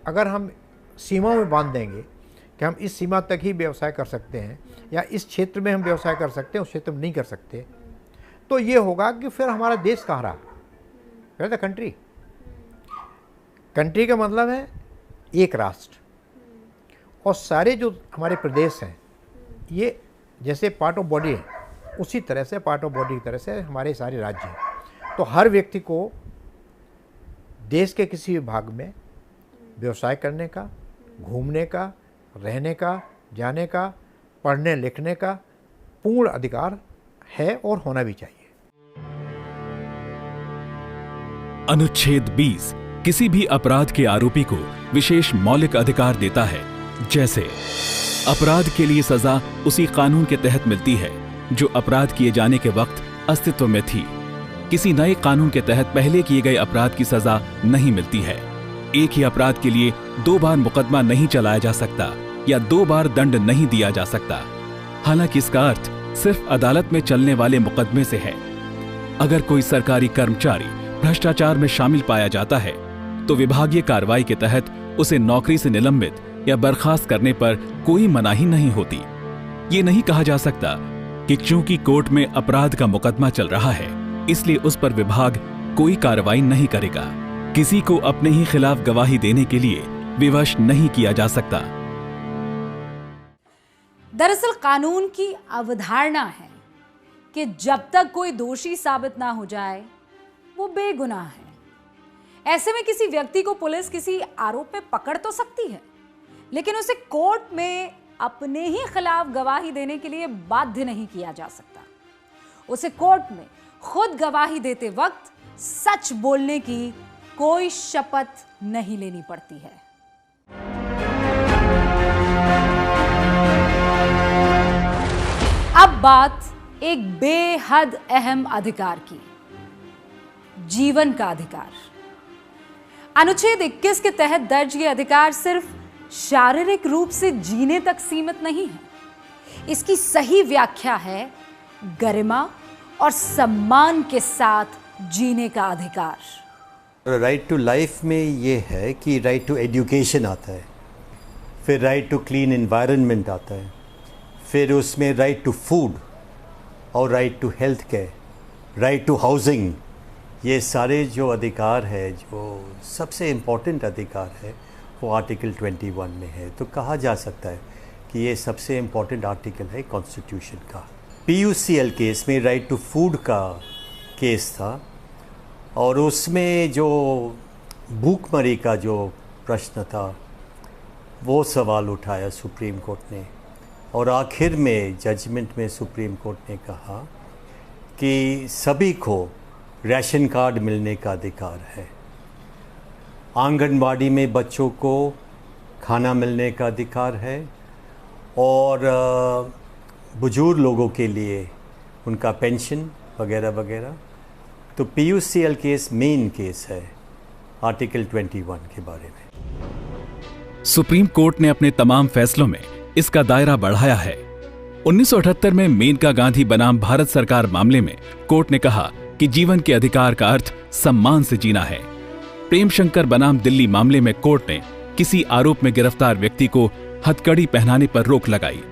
अगर हम सीमाओं में बांध देंगे कि हम इस सीमा तक ही व्यवसाय कर सकते हैं या इस क्षेत्र में हम व्यवसाय कर सकते हैं, उस क्षेत्र में नहीं कर सकते, तो ये होगा कि फिर हमारा देश कहाँ रहा? Where the country? कंट्री का मतलब है एक राष्ट्र, और सारे जो हमारे प्रदेश हैं ये जैसे पार्ट ऑफ बॉडी है, उसी तरह से पार्ट ऑफ बॉडी की तरह से हमारे सारे राज्य हैं। तो हर व्यक्ति को देश के किसी भी भाग में व्यवसाय करने का, घूमने का, रहने का, जाने का, पढ़ने लिखने का पूर्ण अधिकार है और होना भी चाहिए। अनुच्छेद 20 किसी भी अपराध के आरोपी को विशेष मौलिक अधिकार देता है। जैसे अपराध के लिए सजा उसी कानून के तहत मिलती है जो अपराध किए जाने के वक्त अस्तित्व में थी। किसी नए कानून के तहत पहले किए गए अपराध की सजा नहीं मिलती है। एक ही अपराध के लिए 2 बार मुकदमा नहीं चलाया जा सकता या 2 बार दंड नहीं दिया जा सकता। हालांकि इसका अर्थ सिर्फ अदालत में चलने वाले मुकदमे से है। अगर कोई सरकारी कर्मचारी भ्रष्टाचार में शामिल पाया जाता है तो विभागीय कार्रवाई के तहत उसे नौकरी से निलंबित या बर्खास्त करने पर कोई मनाही नहीं होती। ये नहीं कहा जा सकता कि चूंकि कोर्ट में अपराध का मुकदमा चल रहा है इसलिए उस पर विभाग कोई कार्रवाई नहीं करेगा। किसी को अपने ही खिलाफ गवाही देने के लिए विवश नहीं किया जा सकता। दरअसल कानून की अवधारणा है कि जब तक कोई दोषी साबित ना हो जाए वो बेगुनाह है। ऐसे में किसी व्यक्ति को पुलिस किसी आरोप में पकड़ तो सकती है, लेकिन उसे कोर्ट में अपने ही खिलाफ गवाही देने के लिए बाध्य नहीं किया जा सकता। उसे कोर्ट में खुद गवाही देते वक्त सच बोलने की कोई शपथ नहीं लेनी पड़ती है। अब बात एक बेहद अहम अधिकार की, जीवन का अधिकार। अनुच्छेद 21 के तहत दर्ज ये अधिकार सिर्फ शारीरिक रूप से जीने तक सीमित नहीं है। इसकी सही व्याख्या है गरिमा और सम्मान के साथ जीने का अधिकार। राइट टू लाइफ में ये है कि राइट टू एजुकेशन आता है, फिर राइट टू क्लीन एनवायरनमेंट आता है, फिर उसमें राइट टू फूड और right to health care, right to housing. ये सारे जो अधिकार है, जो सबसे इम्पोर्टेंट अधिकार है, वो आर्टिकल 21 में है। तो कहा जा सकता है कि ये सबसे इम्पोर्टेंट आर्टिकल है कॉन्स्टिट्यूशन का। PUCL केस में राइट टू फूड का केस था और उसमें जो भूखमरी का जो प्रश्न था वो सवाल उठाया सुप्रीम कोर्ट ने, और आखिर में जजमेंट में सुप्रीम कोर्ट ने कहा कि सभी को राशन कार्ड मिलने का अधिकार है, आंगनबाड़ी में बच्चों को खाना मिलने का अधिकार है, और बुजुर्ग लोगों के लिए उनका पेंशन वगैरह वगैरह। तो PUCL केस मेन केस है आर्टिकल 21 के बारे में। सुप्रीम कोर्ट ने अपने तमाम फैसलों में इसका दायरा बढ़ाया है। 1978 में मेनका गांधी बनाम भारत सरकार मामले में कोर्ट ने कहा कि जीवन के अधिकार का अर्थ सम्मान से जीना है। प्रेमशंकर बनाम दिल्ली मामले में कोर्ट ने किसी आरोप में गिरफ्तार व्यक्ति को हथकड़ी पहनाने पर रोक लगाई।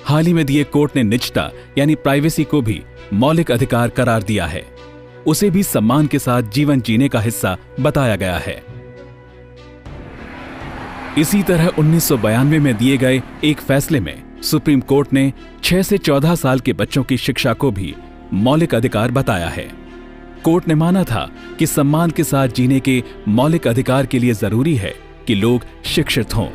हाल ही में दिए कोर्ट ने निजता यानी प्राइवेसी को भी मौलिक अधिकार करार दिया है। उसे भी सम्मान के साथ जीवन जीने का हिस्सा बताया गया है। इसी तरह 1992 में दिए गए एक फैसले में सुप्रीम कोर्ट ने 6 से 14 साल के बच्चों की शिक्षा को भी मौलिक अधिकार बताया है। कोर्ट ने माना था कि सम्मान के साथ जीने के मौलिक अधिकार के लिए जरूरी है कि लोग शिक्षित हों।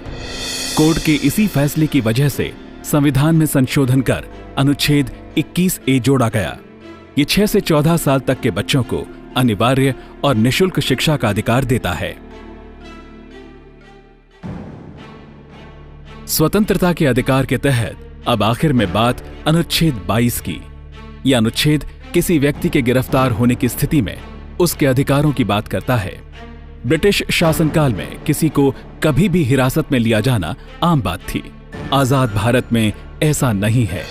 कोर्ट के इसी फैसले की वजह से संविधान में संशोधन कर अनुच्छेद 21A जोड़ा गया। ये 6 से 14 साल तक के बच्चों को अनिवार्य और निःशुल्क शिक्षा का अधिकार देता है। स्वतंत्रता के अधिकार के तहत अब आखिर में बात अनुच्छेद 22 की। यह अनुच्छेद किसी व्यक्ति के गिरफ्तार होने की स्थिति में उसके अधिकारों की बात करता है। ब्रिटिश शासनकाल में किसी को कभी भी हिरासत में लिया जाना आम बात थी। आजाद भारत में ऐसा नहीं है।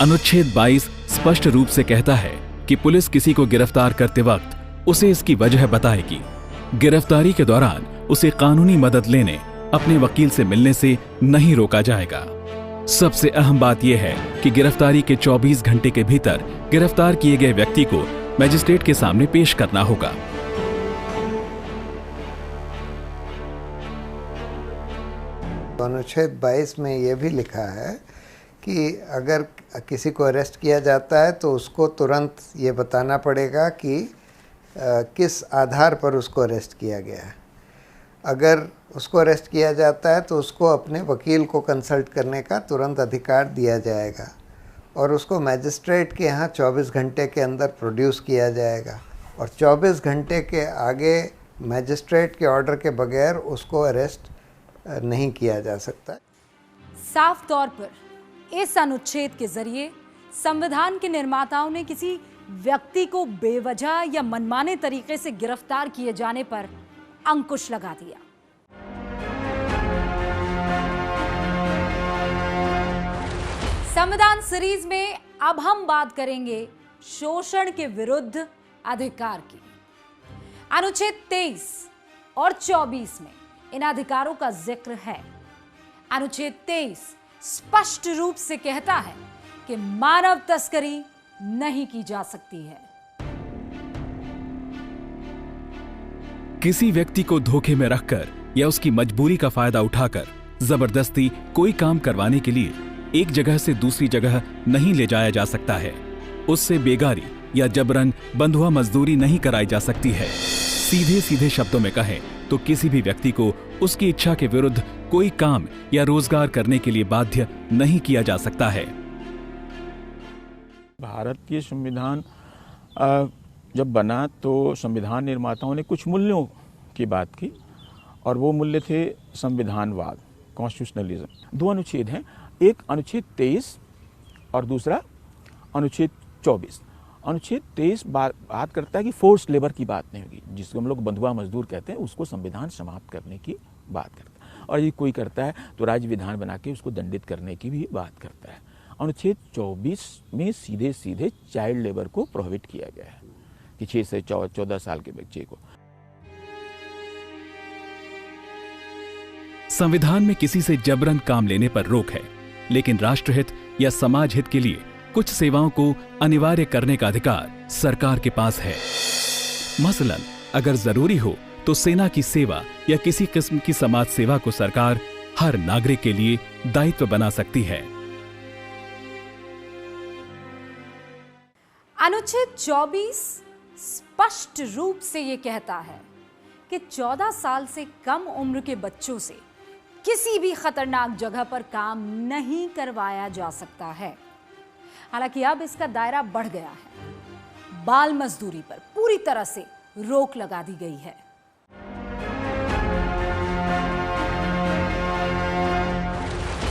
अनुच्छेद 22 स्पष्ट रूप से कहता है कि पुलिस किसी को गिरफ्तार करते वक्त उसे इसकी वजह बताएगी। गिरफ्तारी के दौरान उसे कानूनी मदद लेने अपने वकील से मिलने से नहीं रोका जाएगा। सबसे अहम बात यह है कि गिरफ्तारी के 24 घंटे के भीतर गिरफ्तार किए गए व्यक्ति को मजिस्ट्रेट के सामने पेश करना होगा। अनुच्छेद 22 में ये भी लिखा है कि अगर किसी को अरेस्ट किया जाता है तो उसको तुरंत ये बताना पड़ेगा कि किस आधार पर उसको अरेस्ट किया गया है। अगर उसको अरेस्ट किया जाता है तो उसको अपने वकील को कंसल्ट करने का तुरंत अधिकार दिया जाएगा और उसको मैजिस्ट्रेट के यहाँ 24 घंटे के अंदर प्रोड्यूस किया जाएगा, और 24 घंटे के आगे मैजिस्ट्रेट के ऑर्डर के बगैर उसको अरेस्ट नहीं किया जा सकता। साफ तौर पर इस अनुच्छेद के जरिए संविधान के निर्माताओं ने किसी व्यक्ति को बेवजह या मनमाने तरीके से गिरफ्तार किए जाने पर अंकुश लगा दिया। संविधान सीरीज में अब हम बात करेंगे शोषण के विरुद्ध अधिकार की। अनुच्छेद 23 और 24 में इन अधिकारों का जिक्र है। अनुच्छेद 23 स्पष्ट रूप से कहता है कि मानव तस्करी नहीं की जा सकती है। किसी व्यक्ति को धोखे में रखकर या उसकी मजबूरी का फायदा उठाकर जबरदस्ती कोई काम करवाने के लिए एक जगह से दूसरी जगह नहीं ले जाया जा सकता है। उससे बेगारी या जबरन बंधुआ मजदूरी नहीं कराई जा सकती है। सीधे सीधे शब्दों में कहें तो किसी भी व्यक्ति को उसकी इच्छा के विरुद्ध कोई काम या रोजगार करने के लिए बाध्य नहीं किया जा सकता है। भारतीय संविधान जब बना तो संविधान निर्माताओं ने कुछ मूल्यों की बात की और वो मूल्य थे संविधानवाद, कॉन्स्टिट्यूशनलिज्म। दो अनुच्छेद हैं, एक अनुच्छेद 23 और दूसरा अनुच्छेद 24। अनुच्छेद 23 बात करता है कि फोर्स लेबर की बात नहीं होगी, जिसको हम लोग बंधुआ मजदूर कहते हैं, उसको संविधान समाप्त करने की बात करता है। और यदि कोई करता है तो राज्य विधान बना के उसको दंडित करने की भी बात करता है। अनुच्छेद 24 में सीधे सीधे चाइल्ड लेबर को प्रोहिबिट किया गया है कि 6 से 14 साल के बच्चे को। संविधान में किसी से जबरन काम लेने पर रोक है, लेकिन राष्ट्रहित या समाज हित के लिए कुछ सेवाओं को अनिवार्य करने का अधिकार सरकार के पास है। मसलन अगर जरूरी हो तो सेना की सेवा या किसी किस्म की समाज सेवा को सरकार हर नागरिक के लिए दायित्व बना सकती है। अनुच्छेद 24 स्पष्ट रूप से यह कहता है कि 14 साल से कम उम्र के बच्चों से किसी भी खतरनाक जगह पर काम नहीं करवाया जा सकता है। हालांकि अब इसका दायरा बढ़ गया है। बाल मजदूरी पर पूरी तरह से रोक लगा दी गई है।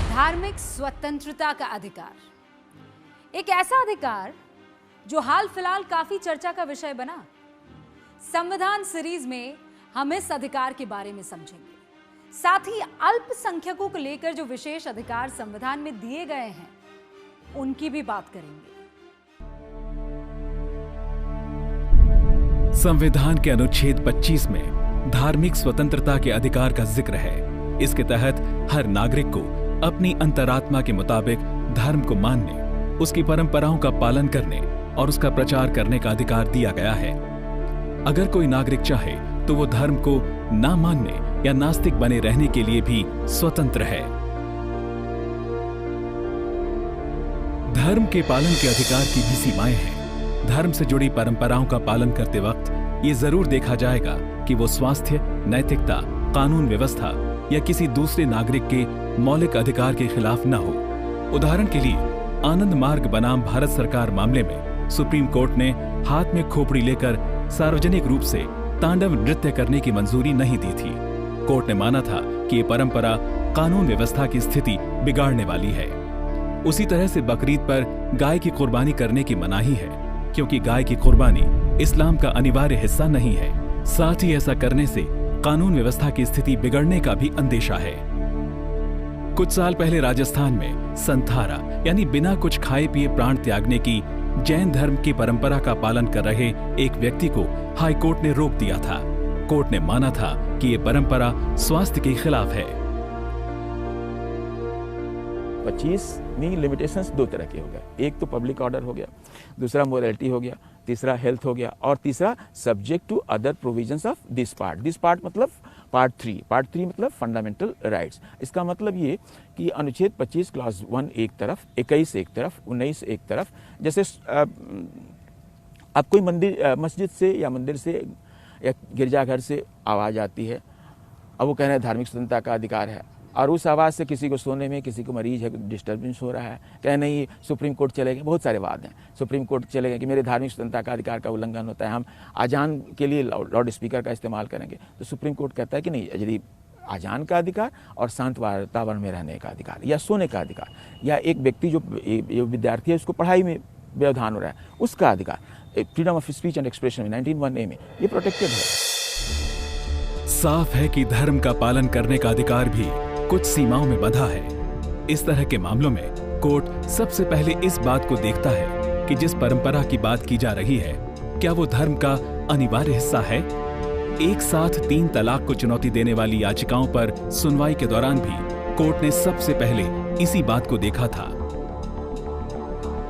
धार्मिक स्वतंत्रता का अधिकार, एक ऐसा अधिकार जो हाल फिलहाल काफी चर्चा का विषय बना। संविधान सीरीज में हम इस अधिकार के बारे में समझेंगे, साथ ही अल्पसंख्यकों को लेकर जो विशेष अधिकार संविधान में दिए गए हैं उनकी भी बात करेंगे। संविधान के अनुच्छेद 25 में धार्मिक स्वतंत्रता के अधिकार का जिक्र है। इसके तहत हर नागरिक को अपनी अंतरात्मा के मुताबिक धर्म को मानने, उसकी परंपराओं का पालन करने और उसका प्रचार करने का अधिकार दिया गया है। अगर कोई नागरिक चाहे तो वो धर्म को ना मानने या नास्तिक बने रहने के लिए भी स्वतंत्र है। धर्म के पालन के अधिकार की भी सीमाएं हैं। धर्म से जुड़ी परंपराओं का पालन करते वक्त ये जरूर देखा जाएगा कि वो स्वास्थ्य, नैतिकता, कानून व्यवस्था या किसी दूसरे नागरिक के मौलिक अधिकार के खिलाफ न हो। उदाहरण के लिए आनंद मार्ग बनाम भारत सरकार मामले में सुप्रीम कोर्ट ने हाथ में खोपड़ी लेकर सार्वजनिक रूप से तांडव नृत्य करने की मंजूरी नहीं दी थी। कोर्ट ने माना था कि ये परंपरा कानून व्यवस्था की स्थिति बिगाड़ने वाली है। उसी तरह से बकरीद पर गाय की कुर्बानी करने की मनाही है, क्योंकि गाय की कुर्बानी इस्लाम का अनिवार्य हिस्सा नहीं है। साथ ही ऐसा करने से कानून व्यवस्था की स्थिति बिगड़ने का भी अंदेशा है। कुछ साल पहले राजस्थान में संथारा यानी बिना कुछ खाए पिए प्राण त्यागने की जैन धर्म की परंपरा का पालन कर रहे एक व्यक्ति को हाई कोर्ट ने रोक दिया था। कोर्ट ने माना था कि ये परंपरा स्वास्थ्य के खिलाफ है। 25 में लिमिटेशंस दो तरह के हो गए, एक तो पब्लिक ऑर्डर हो गया, दूसरा मोरालिटी हो गया, तीसरा हेल्थ हो गया और तीसरा subject to other provisions of this part. This part मतलब पार्ट 3 मतलब फंडामेंटल राइट्स। इसका मतलब ये कि अनुच्छेद 25 क्लॉज 1 एक तरफ, 21 एक तरफ, 19 एक तरफ। जैसे अब कोई मस्जिद से या मंदिर से या गिरजाघर से आवाज़ आती है, अब वो कह रहे हैं धार्मिक स्वतंत्रता का अधिकार है, और उस आवाज़ से किसी को सोने में, किसी को मरीज है, डिस्टर्बेंस हो रहा है, कह नहीं सुप्रीम कोर्ट चले गए। बहुत सारे वाद हैं, सुप्रीम कोर्ट चले गए कि मेरे धार्मिक स्वतंत्रता का अधिकार का उल्लंघन होता है, हम आजान के लिए लाउड स्पीकर का इस्तेमाल करेंगे। तो सुप्रीम कोर्ट कहता है कि नहीं, यदि आजान का अधिकार और शांत वातावरण में रहने का अधिकार या सोने का अधिकार, या एक व्यक्ति जो विद्यार्थी है उसको पढ़ाई में व्यवधान हो रहा है, उसका अधिकार, freedom of speech and expression में 19(1)(a) में ये प्रोटेक्टेड है। साफ है कि धर्म का पालन करने का अधिकार भी कुछ सीमाओं में बंधा है। इस तरह के मामलों में कोर्ट सबसे पहले इस बात को देखता है कि जिस परंपरा की बात की जा रही है, क्या वो धर्म का अनिवार्य हिस्सा है। एक साथ 3 तलाक को चुनौती देने वाली याचिकाओं पर सुनवाई के दौरान भी कोर्ट ने सबसे पहले इसी बात को देखा था।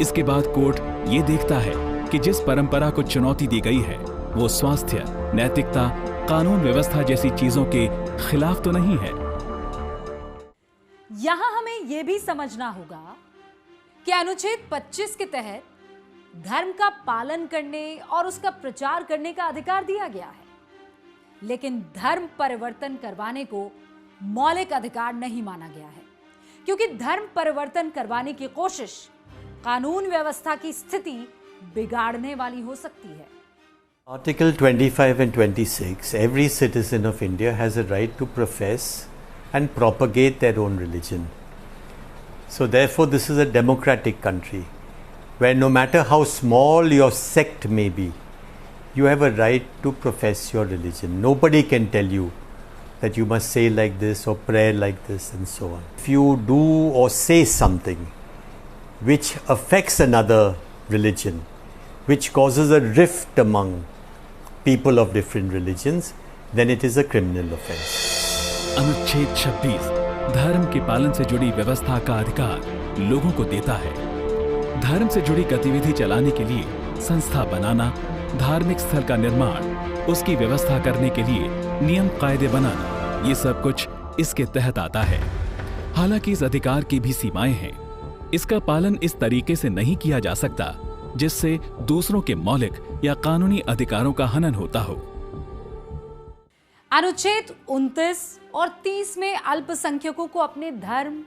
इसके बाद कोर्ट ये देखता है कि जिस परंपरा को चुनौती दी गई है वो स्वास्थ्य, नैतिकता, कानून व्यवस्था जैसी चीजों के खिलाफ तो नहीं है। यहां हमें यह भी समझना होगा कि अनुच्छेद 25 के तहत धर्म का पालन करने और उसका प्रचार करने का अधिकार दिया गया है, लेकिन धर्म परिवर्तन करवाने को मौलिक अधिकार नहीं माना गया है, क्योंकि धर्म परिवर्तन करवाने की कोशिश कानून व्यवस्था की स्थिति बिगाड़ने वाली हो सकती है। Article 25 and 26, every citizen of India has a right to profess and propagate their own religion. So therefore this is a democratic country where no matter how small your sect may be, you have a right to profess your religion. Nobody can tell you that you must say like this or pray like this and so on. If you do or say something which affects another religion, which causes a rift among people of different religions, then it is a criminal offense. अनुच्छेद 26 धर्म के पालन से जुड़ी व्यवस्था का अधिकार लोगों को देता है। धर्म से जुड़ी गतिविधि चलाने के लिए संस्था बनाना, धार्मिक स्थल का निर्माण, उसकी व्यवस्था करने के लिए नियम कायदे बनाना, ये सब कुछ इसके तहत आता है। हालांकि इस अधिकार की भी सीमाएं हैं। इसका पालन इस तरीके से नहीं किया जा सकता जिससे दूसरों के मौलिक या कानूनी अधिकारों का हनन होता हो। अनुच्छेद 29 और 30 में अल्पसंख्यकों को अपने धर्म,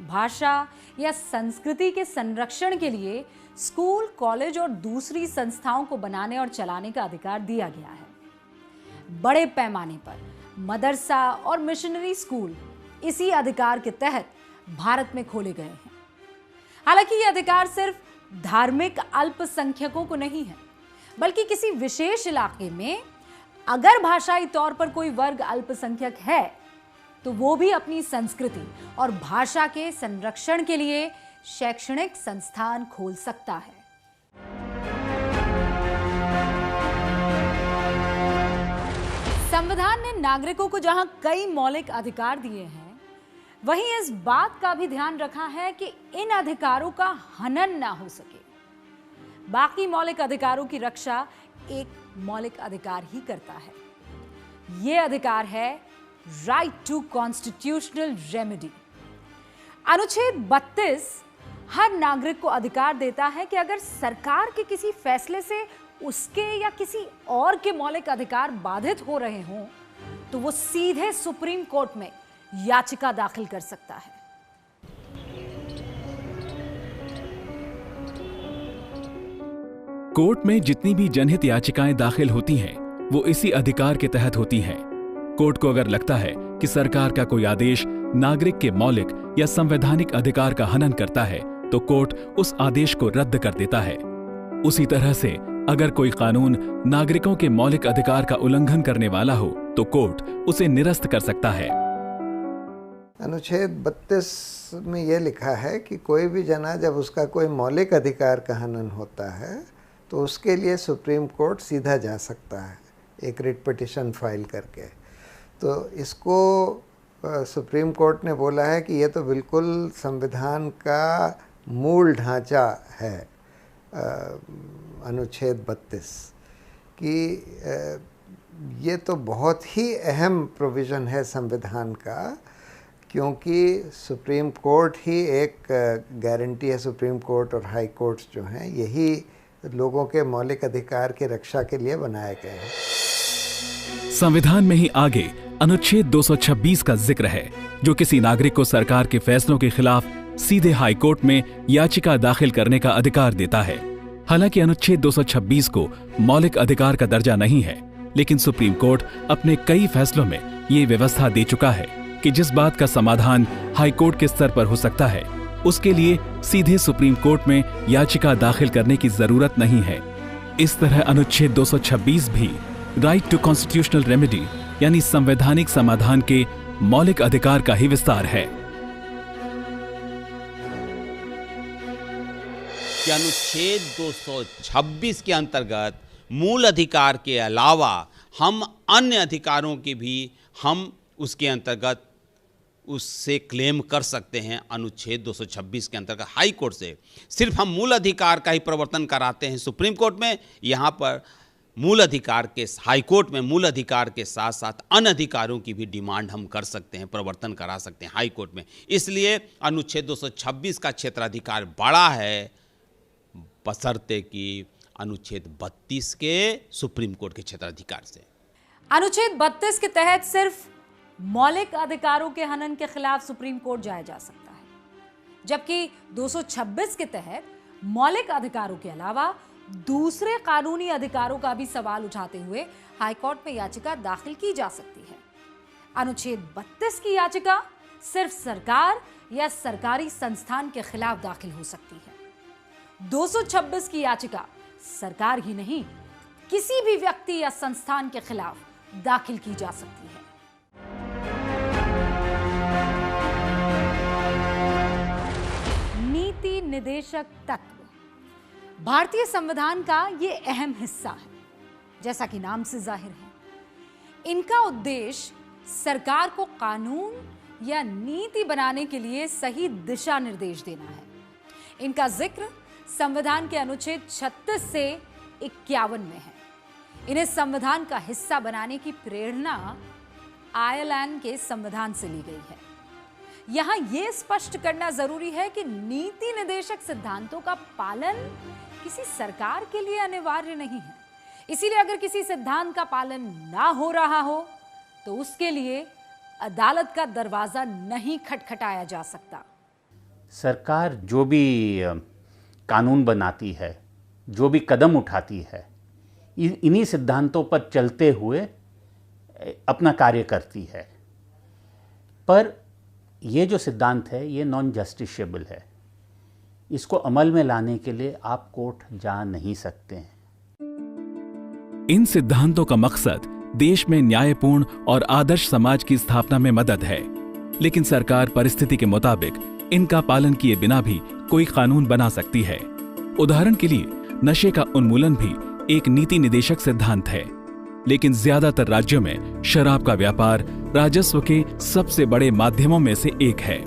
भाषा या संस्कृति के संरक्षण के लिए स्कूल, कॉलेज और दूसरी संस्थाओं को बनाने और चलाने का अधिकार दिया गया है। बड़े पैमाने पर मदरसा और मिशनरी स्कूल इसी अधिकार के तहत भारत में खोले गए हैं। हालांकि यह अधिकार सिर्फ धार्मिक अल्पसंख्यकों को नहीं है, बल्कि किसी विशेष इलाके में अगर भाषाई तौर पर कोई वर्ग अल्पसंख्यक है तो वो भी अपनी संस्कृति और भाषा के संरक्षण के लिए शैक्षणिक संस्थान खोल सकता है। संविधान ने नागरिकों को जहां कई मौलिक अधिकार दिए हैं, वहीं इस बात का भी ध्यान रखा है कि इन अधिकारों का हनन ना हो सके। बाकी मौलिक अधिकारों की रक्षा एक मौलिक अधिकार ही करता है। यह अधिकार है राइट टू कॉन्स्टिट्यूशनल रेमेडी। अनुच्छेद 32 हर नागरिक को अधिकार देता है कि अगर सरकार के किसी फैसले से उसके या किसी और के मौलिक अधिकार बाधित हो रहे हों तो वो सीधे सुप्रीम कोर्ट में याचिका दाखिल कर सकता है। कोर्ट में जितनी भी जनहित याचिकाएं दाखिल होती हैं, वो इसी अधिकार के तहत होती हैं। कोर्ट को अगर लगता है कि सरकार का कोई आदेश नागरिक के मौलिक या संवैधानिक अधिकार का हनन करता है, तो कोर्ट उस आदेश को रद्द कर देता है। उसी तरह से अगर कोई कानून नागरिकों के मौलिक अधिकार का उल्लंघन करने वाला हो, तो कोर्ट उसे निरस्त कर सकता है। अनुच्छेद 32 में यह लिखा है कि कोई भी जना जब उसका कोई मौलिक अधिकार का हनन होता है तो उसके लिए सुप्रीम कोर्ट सीधा जा सकता है, एक रिट पिटिशन फाइल करके। तो इसको सुप्रीम कोर्ट ने बोला है कि यह तो बिल्कुल संविधान का मूल ढांचा है, अनुच्छेद 32 कि ये तो बहुत ही अहम प्रोविज़न है संविधान का, क्योंकि सुप्रीम कोर्ट ही एक गारंटी है। सुप्रीम कोर्ट और हाई कोर्ट्स जो हैं, यही लोगों के मौलिक अधिकार की रक्षा के लिए बनाए गए हैं। संविधान में ही आगे अनुच्छेद 226 का जिक्र है, जो किसी नागरिक को सरकार के फैसलों के खिलाफ सीधे हाई कोर्ट में याचिका दाखिल करने का अधिकार देता है। हालांकि अनुच्छेद 226 को मौलिक अधिकार का दर्जा नहीं है, लेकिन सुप्रीम कोर्ट अपने कई फैसलों में ये व्यवस्था दे चुका है कि जिस बात का समाधान हाई कोर्ट के स्तर पर हो सकता है, उसके लिए सीधे सुप्रीम कोर्ट में याचिका दाखिल करने की जरूरत नहीं है। इस तरह अनुच्छेद 226 भी राइट टू कॉन्स्टिट्यूशनल रेमेडी यानी संवैधानिक समाधान के मौलिक अधिकार का ही विस्तार है। कि अनुच्छेद 226 के अंतर्गत मूल अधिकार के अलावा हम अन्य अधिकारों के भी हम उसके अंतर्गत उससे क्लेम कर सकते हैं अनुच्छेद 226 के अंतर्गत हाई कोर्ट से। सिर्फ हम मूल अधिकार का ही प्रवर्तन कराते हैं सुप्रीम कोर्ट में, यहाँ पर मूल अधिकार के हाई कोर्ट में मूल अधिकार के साथ साथ अन्य अधिकारों की भी डिमांड हम कर सकते हैं, प्रवर्तन करा सकते हैं हाई कोर्ट में। इसलिए अनुच्छेद 226 का क्षेत्राधिकार बड़ा है, बशर्ते कि अनुच्छेद 32 के सुप्रीम कोर्ट के क्षेत्राधिकार से। अनुच्छेद 32 के तहत सिर्फ मौलिक अधिकारों के हनन के खिलाफ सुप्रीम कोर्ट जाया जा सकता है, जबकि 226 के तहत मौलिक अधिकारों के अलावा दूसरे कानूनी अधिकारों का भी सवाल उठाते हुए हाईकोर्ट में याचिका दाखिल की जा सकती है। अनुच्छेद 32 की याचिका सिर्फ सरकार या सरकारी संस्थान के खिलाफ दाखिल हो सकती है। 226 की याचिका सरकार ही नहीं, किसी भी व्यक्ति या संस्थान के खिलाफ दाखिल की जा सकती है। नीति निदेशक तत्व भारतीय संविधान का ये अहम हिस्सा है, जैसा कि नाम से जाहिर है। इनका उद्देश्य सरकार को कानून या नीति बनाने के लिए सही दिशा निर्देश देना है। इनका जिक्र संविधान के अनुच्छेद 36 से 51 में है। इन्हें संविधान का हिस्सा बनाने की प्रेरणा आयरलैंड के संविधान से ली गई है। यहां यह स्पष्ट करना जरूरी है कि नीति निर्देशक सिद्धांतों का पालन किसी सरकार के लिए अनिवार्य नहीं है। इसीलिए अगर किसी सिद्धांत का पालन ना हो रहा हो तो उसके लिए अदालत का दरवाजा नहीं खटखटाया जा सकता। सरकार जो भी कानून बनाती है, जो भी कदम उठाती है, इन्हीं सिद्धांतों पर चलते हुए अपना कार्य करती है। पर ये जो सिद्धांत है ये नॉन जस्टिसेबल है। इसको अमल में लाने के लिए आप कोर्ट जा नहीं सकते हैं। इन सिद्धांतों का मकसद देश में न्यायपूर्ण और आदर्श समाज की स्थापना में मदद है, लेकिन सरकार परिस्थिति के मुताबिक इनका पालन किए बिना भी कोई कानून बना सकती है। उदाहरण के लिए नशे का उन्मूलन भी एक नीति निदेशक सिद्धांत है, लेकिन ज्यादातर राज्यों में शराब का व्यापार राजस्व के सबसे बड़े माध्यमों में से एक है।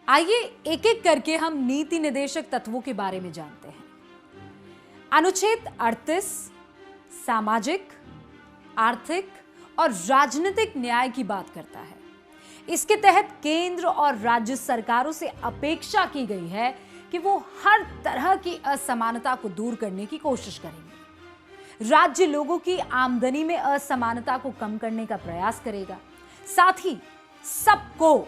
आइए एक एक करके हम नीति निदेशक तत्वों के बारे में जानते हैं। अनुच्छेद 38 सामाजिक, आर्थिक और राजनीतिक न्याय की बात करता है। इसके तहत केंद्र और राज्य सरकारों से अपेक्षा की गई है कि वो हर तरह की असमानता को दूर करने की कोशिश करेंगे। राज्य लोगों की आमदनी में असमानता को कम करने का प्रयास करेगा, साथ ही सबको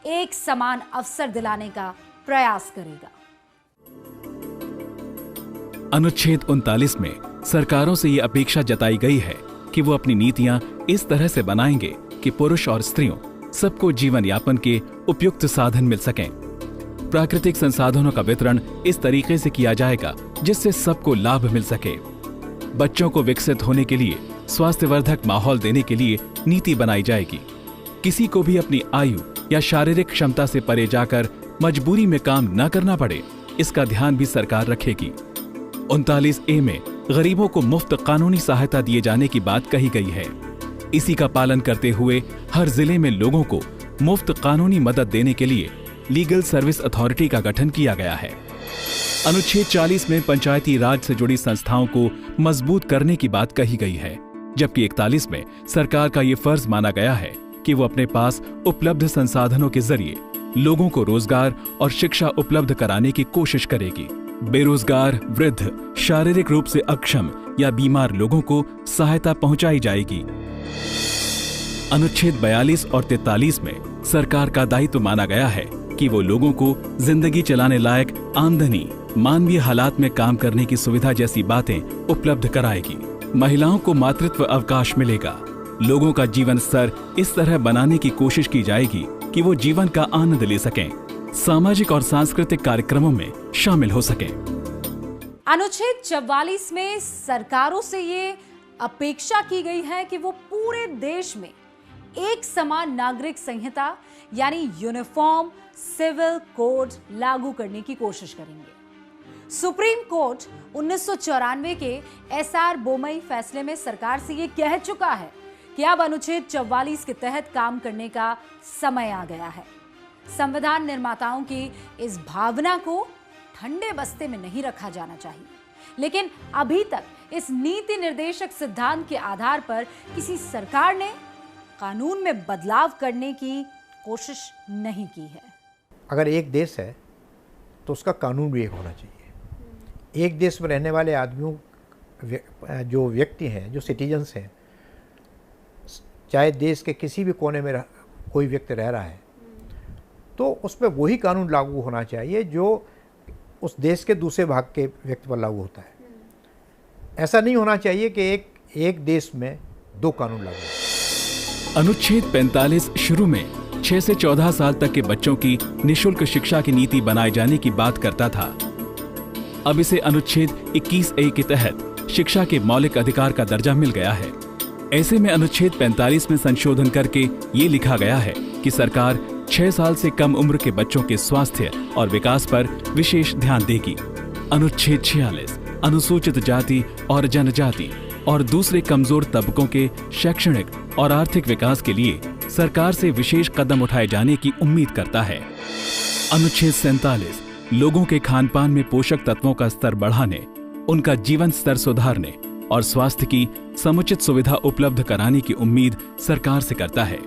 एक समान अवसर दिलाने का प्रयास करेगा। अनुच्छेद 39 में सरकारों से यह अपेक्षा जताई गई है कि वो अपनी नीतियां इस तरह से बनाएंगे कि पुरुष और स्त्रियों सबको जीवन यापन के उपयुक्त साधन मिल सकें। प्राकृतिक संसाधनों का वितरण इस तरीके से किया जाएगा जिससे सबको लाभ मिल सके। बच्चों को विकसित होने के लिए स्वास्थ्यवर्धक माहौल देने के लिए नीति बनाई जाएगी। किसी को भी अपनी आयु या शारीरिक क्षमता से परे जाकर मजबूरी में काम न करना पड़े, इसका ध्यान भी सरकार रखेगी। 39A में गरीबों को मुफ्त कानूनी सहायता दिए जाने की बात कही गई है। इसी का पालन करते हुए हर जिले में लोगों को मुफ्त कानूनी मदद देने के लिए लीगल सर्विस अथॉरिटी का गठन किया गया है। अनुच्छेद 40 में पंचायती राज से जुड़ी संस्थाओं को मजबूत करने की बात कही गई है, जबकि 41 में सरकार का ये फर्ज माना गया है कि वो अपने पास उपलब्ध संसाधनों के जरिए लोगों को रोजगार और शिक्षा उपलब्ध कराने की कोशिश करेगी। बेरोजगार, वृद्ध, शारीरिक रूप से अक्षम या बीमार लोगों को सहायता पहुंचाई जाएगी। अनुच्छेद 42 और 43 में सरकार का दायित्व माना गया है कि वो लोगों को जिंदगी चलाने लायक आमदनी, मानवीय हालात में काम करने की सुविधा जैसी बातें उपलब्ध कराएगी। महिलाओं को मातृत्व अवकाश मिलेगा। लोगों का जीवन स्तर इस तरह बनाने की कोशिश की जाएगी कि वो जीवन का आनंद ले सकें, सामाजिक और सांस्कृतिक कार्यक्रमों में शामिल हो सकें। अनुच्छेद 44 में सरकारों से ये अपेक्षा की गई है कि वो पूरे देश में एक समान नागरिक संहिता यानी यूनिफॉर्म सिविल कोड लागू करने की कोशिश करेंगे। सुप्रीम कोर्ट 1994 के SR बोमई फैसले में सरकार से ये कह चुका है कि अब अनुच्छेद 44 के तहत काम करने का समय आ गया है। संविधान निर्माताओं की इस भावना को ठंडे बस्ते में नहीं रखा जाना चाहिए, लेकिन अभी तक इस नीति निर्देशक सिद्धांत के आधार पर किसी सरकार ने कानून में बदलाव करने की कोशिश नहीं की है। अगर एक देश है तो उसका कानून भी एक होना चाहिए। एक देश में रहने वाले आदमियों, जो व्यक्ति हैं, जो सिटीजन्स हैं, चाहे देश के किसी भी कोने में कोई व्यक्ति रह रहा है, तो उस पर वही कानून लागू होना चाहिए जो उस देश के दूसरे भाग के व्यक्ति पर लागू होता है। ऐसा नहीं होना चाहिए कि एक देश में दो कानून लागू हो। अनुच्छेद 45 शुरू में 6 से 14 साल तक के बच्चों की निःशुल्क शिक्षा की नीति बनाए जाने की बात करता था। अब इसे अनुच्छेद 21A के तहत शिक्षा के मौलिक अधिकार का दर्जा मिल गया है। ऐसे में अनुच्छेद 45 में संशोधन करके ये लिखा गया है कि सरकार 6 साल से कम उम्र के बच्चों के स्वास्थ्य और विकास पर विशेष ध्यान देगी। अनुच्छेद 46 अनुसूचित जाति और जनजाति और दूसरे कमजोर तबकों के शैक्षणिक और आर्थिक विकास के लिए सरकार से विशेष कदम उठाए जाने की उम्मीद करता है। अनुच्छेद 47 लोगों के खानपान में पोषक तत्वों का स्तर बढ़ाने, उनका जीवन स्तर सुधारने और स्वास्थ्य की समुचित सुविधा उपलब्ध कराने की उम्मीद सरकार से करता है।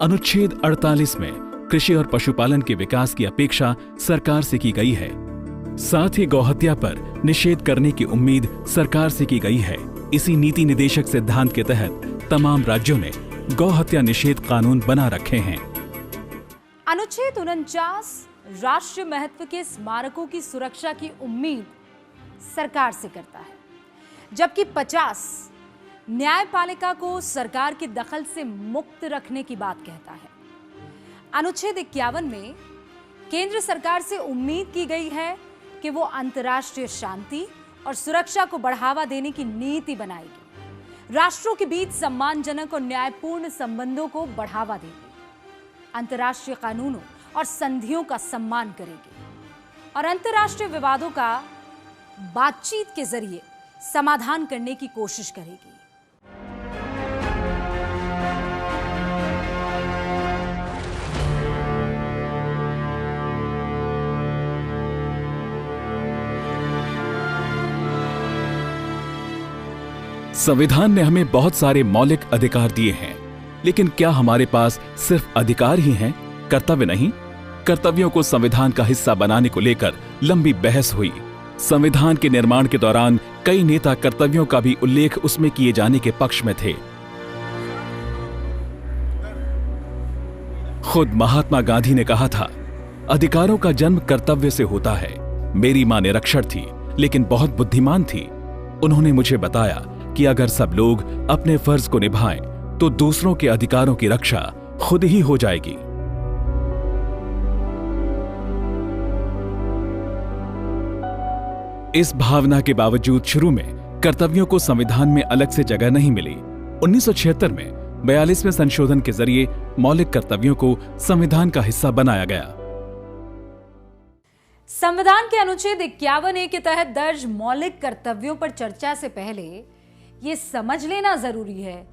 अनुच्छेद 48 में कृषि और पशुपालन के विकास की अपेक्षा सरकार से की गई है। साथ ही गौहत्या पर निषेध करने की उम्मीद सरकार से की गई है। इसी नीति निदेशक सिद्धांत के तहत तमाम राज्यों ने गौहत्या निषेध कानून बना रखे हैं। अनुच्छेद 49 राष्ट्रीय महत्व के स्मारकों की सुरक्षा की उम्मीद सरकार से करता है, जबकि 50 न्यायपालिका को सरकार के दखल से मुक्त रखने की बात कहता है। अनुच्छेद 51 में केंद्र सरकार से उम्मीद की गई है कि वो अंतर्राष्ट्रीय शांति और सुरक्षा को बढ़ावा देने की नीति बनाएगी, राष्ट्रों के बीच सम्मानजनक और न्यायपूर्ण संबंधों को बढ़ावा देगी, अंतर्राष्ट्रीय कानूनों और संधियों का सम्मान करेगी और अंतर्राष्ट्रीय विवादों का बातचीत के जरिए समाधान करने की कोशिश करेगी। संविधान ने हमें बहुत सारे मौलिक अधिकार दिए हैं, लेकिन क्या हमारे पास सिर्फ अधिकार ही हैं, कर्तव्य नहीं? कर्तव्यों को संविधान का हिस्सा बनाने को लेकर लंबी बहस हुई। संविधान के निर्माण के दौरान कई नेता कर्तव्यों का भी उल्लेख उसमें किए जाने के पक्ष में थे। खुद महात्मा गांधी ने कहा था, अधिकारों का जन्म कर्तव्य से होता है। मेरी मां निरक्षर थी, लेकिन बहुत बुद्धिमान थी। उन्होंने मुझे बताया कि अगर सब लोग अपने फर्ज को निभाएं, तो दूसरों के अधिकारों की रक्षा खुद ही हो जाएगी। इस भावना के बावजूद शुरू में कर्तव्यों को संविधान में अलग से जगह नहीं मिली। 1976 में 42वें संशोधन के जरिए मौलिक कर्तव्यों को संविधान का हिस्सा बनाया गया। संविधान के अनुच्छेद 51A के तहत दर्ज मौलिक कर्तव्यों पर चर्चा से पहले यह समझ लेना जरूरी है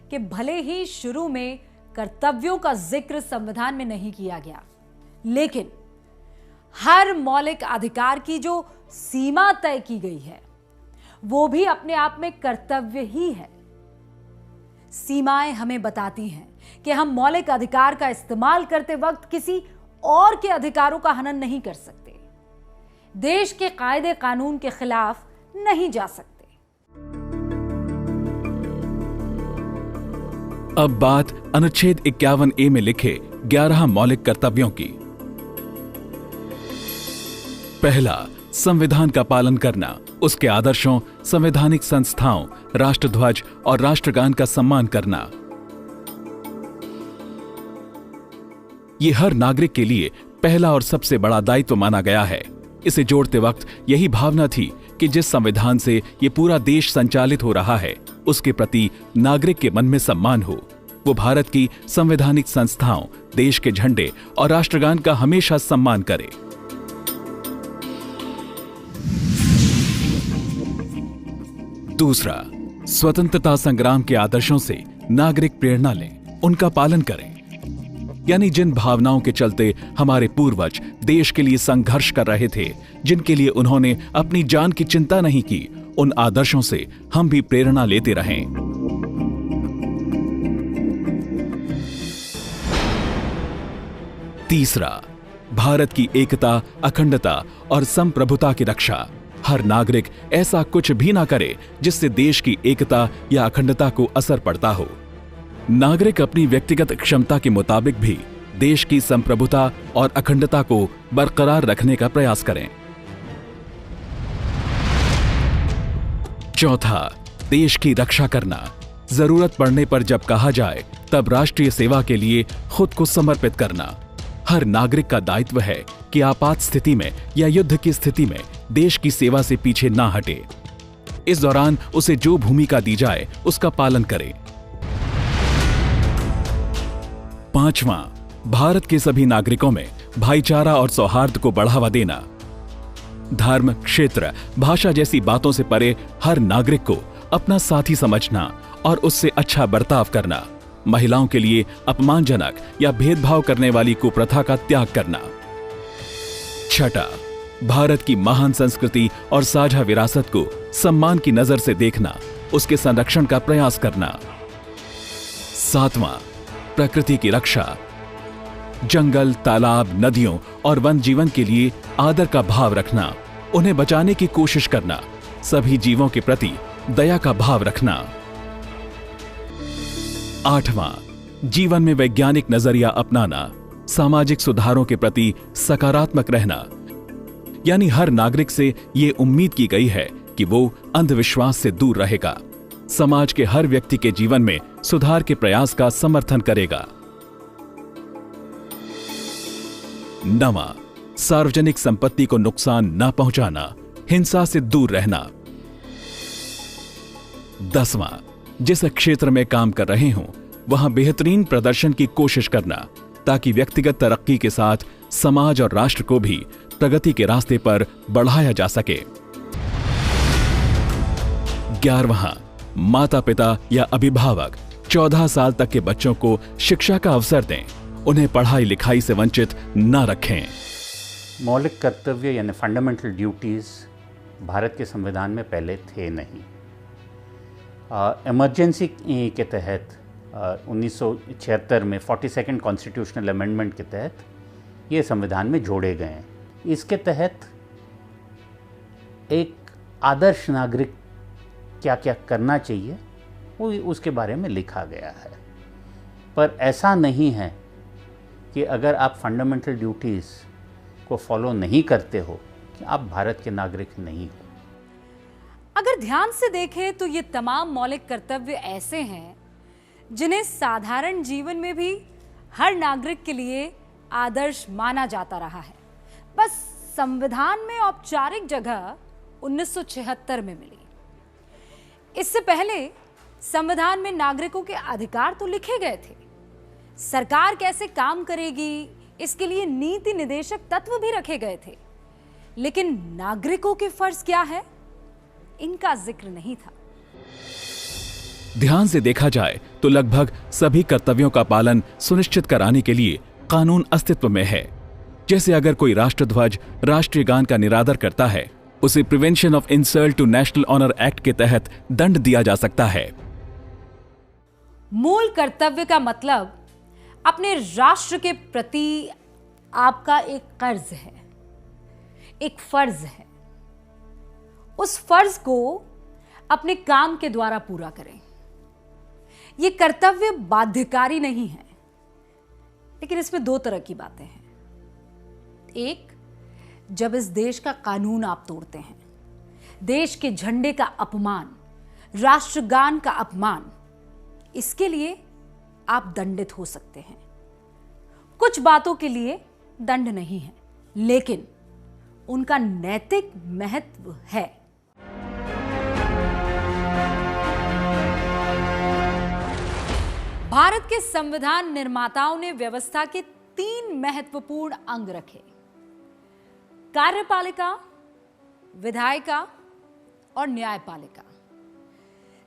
कि भले ही शुरू में कर्तव्यों का जिक्र संविधान में नहीं किया गया, लेकिन हर मौलिक अधिकार की जो सीमा तय की गई है वो भी अपने आप में कर्तव्य ही है। सीमाएं हमें बताती हैं कि हम मौलिक अधिकार का इस्तेमाल करते वक्त किसी और के अधिकारों का हनन नहीं कर सकते, देश के कायदे कानून के खिलाफ नहीं जा सकते। अब बात अनुच्छेद 51A में लिखे 11 मौलिक कर्तव्यों की। पहला, संविधान का पालन करना, उसके आदर्शों, संवैधानिक संस्थाओं, राष्ट्रध्वज और राष्ट्रगान का सम्मान करना। यह हर नागरिक के लिए पहला और सबसे बड़ा दायित्व माना गया है। इसे जोड़ते वक्त यही भावना थी कि जिस संविधान से ये पूरा देश संचालित हो रहा है, उसके प्रति नागरिक के मन में सम्मान हो। वो भारत की संवैधानिक संस्थाओं, देश के झंडे और राष्ट्रगान का हमेशा सम्मान करे। दूसरा, स्वतंत्रता संग्राम के आदर्शों से नागरिक प्रेरणा लें, उनका पालन करें। यानी जिन भावनाओं के चलते हमारे पूर्वज देश के लिए संघर्ष कर रहे थे, जिनके लिए उन्होंने अपनी जान की चिंता नहीं की, उन आदर्शों से हम भी प्रेरणा लेते रहें। तीसरा, भारत की एकता, अखंडता और संप्रभुता की रक्षा। हर नागरिक ऐसा कुछ भी ना करे जिससे देश की एकता या अखंडता को असर पड़ता हो। नागरिक अपनी व्यक्तिगत क्षमता के मुताबिक भी देश की संप्रभुता और अखंडता को बरकरार रखने का प्रयास करें। चौथा, देश की रक्षा करना। जरूरत पड़ने पर जब कहा जाए तब राष्ट्रीय सेवा के लिए खुद को समर्पित करना। हर नागरिक का दायित्व है कि आपात स्थिति में या युद्ध की स्थिति में देश की सेवा से पीछे ना हटे। इस दौरान उसे जो भूमिका दी जाए उसका पालन करे। पांचवां, भारत के सभी नागरिकों में भाईचारा और सौहार्द को बढ़ावा देना। धर्म, क्षेत्र, भाषा जैसी बातों से परे हर नागरिक को अपना साथी समझना और उससे अच्छा बर्ताव करना। महिलाओं के लिए अपमानजनक या भेदभाव करने वाली कुप्रथा का त्याग करना। छठा, भारत की महान संस्कृति और साझा विरासत को सम्मान की नजर से देखना, उसके संरक्षण का प्रयास करना। सातवां, प्रकृति की रक्षा। जंगल, तालाब, नदियों और वन जीवन के लिए आदर का भाव रखना, उन्हें बचाने की कोशिश करना, सभी जीवों के प्रति दया का भाव रखना। आठवां, जीवन में वैज्ञानिक नजरिया अपनाना, सामाजिक सुधारों के प्रति सकारात्मक रहना। यानी हर नागरिक से यह उम्मीद की गई है कि वो अंधविश्वास से दूर रहेगा, समाज के हर व्यक्ति के जीवन में सुधार के प्रयास का समर्थन करेगा। नवां, सार्वजनिक संपत्ति को नुकसान न पहुंचाना, हिंसा से दूर रहना। 10वां, जिस क्षेत्र में काम कर रहे हों वहां बेहतरीन प्रदर्शन की कोशिश करना, ताकि व्यक्तिगत तरक्की के साथ समाज और राष्ट्र को भी प्रगति के रास्ते पर बढ़ाया जा सके। 11वां, माता पिता या अभिभावक 14 साल तक के बच्चों को शिक्षा का अवसर दें, उन्हें पढ़ाई लिखाई से वंचित न रखें। मौलिक कर्तव्य यानी फंडामेंटल ड्यूटीज भारत के संविधान में पहले थे नहीं। इमरजेंसी के तहत 1976 में 42nd कॉन्स्टिट्यूशनल अमेंडमेंट के तहत ये संविधान में जोड़े गए हैं। इसके तहत एक आदर्श नागरिक क्या क्या करना चाहिए वो उसके बारे में लिखा गया है। पर ऐसा नहीं है कि अगर आप फंडामेंटल ड्यूटीज़ को फॉलो नहीं करते हो कि आप भारत के नागरिक नहीं हो। अगर ध्यान से देखें तो ये तमाम मौलिक कर्तव्य ऐसे हैं जिन्हें साधारण जीवन में भी हर नागरिक के लिए आदर्श माना जाता रहा है। बस संविधान में औपचारिक जगह 1976 में मिली। इससे पहले संविधान में नागरिकों के अधिकार तो लिखे गए थे, सरकार कैसे काम करेगी इसके लिए नीति निर्देशक तत्व भी रखे गए थे, लेकिन नागरिकों के फर्ज क्या है इनका जिक्र नहीं था। ध्यान से देखा जाए तो लगभग सभी कर्तव्यों का पालन सुनिश्चित कराने के लिए कानून अस्तित्व में है। जैसे अगर कोई राष्ट्रध्वज, राष्ट्रीय गान का निरादर करता है, उसे prevention of insult to national honour act के तहत दंड दिया जा सकता है। मूल कर्तव्य का मतलब अपने राष्ट्र के प्रति आपका एक कर्ज है, एक फर्ज है। उस फर्ज को अपने काम के द्वारा पूरा करें। यह कर्तव्य बाध्यकारी नहीं है, लेकिन इसमें दो तरह की बातें हैं। एक, जब इस देश का कानून आप तोड़ते हैं, देश के झंडे का अपमान, राष्ट्रगान का अपमान, इसके लिए आप दंडित हो सकते हैं। कुछ बातों के लिए दंड नहीं है, लेकिन उनका नैतिक महत्व है। भारत के संविधान निर्माताओं ने व्यवस्था के 3 महत्वपूर्ण अंग रखे: कार्यपालिका, विधायिका और न्यायपालिका।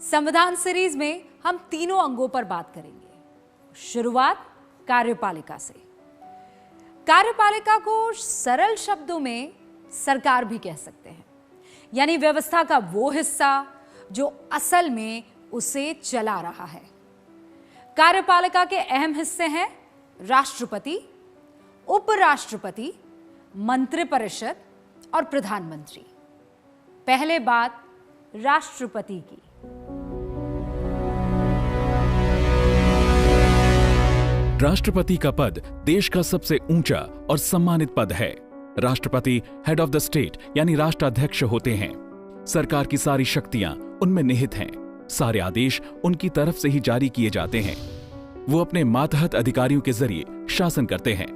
संविधान सीरीज में हम तीनों अंगों पर बात करेंगे। शुरुआत कार्यपालिका से। कार्यपालिका को सरल शब्दों में सरकार भी कह सकते हैं, यानी व्यवस्था का वो हिस्सा जो असल में उसे चला रहा है। कार्यपालिका के अहम हिस्से हैं राष्ट्रपति, उपराष्ट्रपति, मंत्रिपरिषद और प्रधानमंत्री। पहले बात राष्ट्रपति की। राष्ट्रपति का पद देश का सबसे ऊंचा और सम्मानित पद है। राष्ट्रपति हेड ऑफ द स्टेट यानी राष्ट्राध्यक्ष होते हैं। सरकार की सारी शक्तियां उनमें निहित हैं। सारे आदेश उनकी तरफ से ही जारी किए जाते हैं। वो अपने मातहत अधिकारियों के जरिए शासन करते हैं।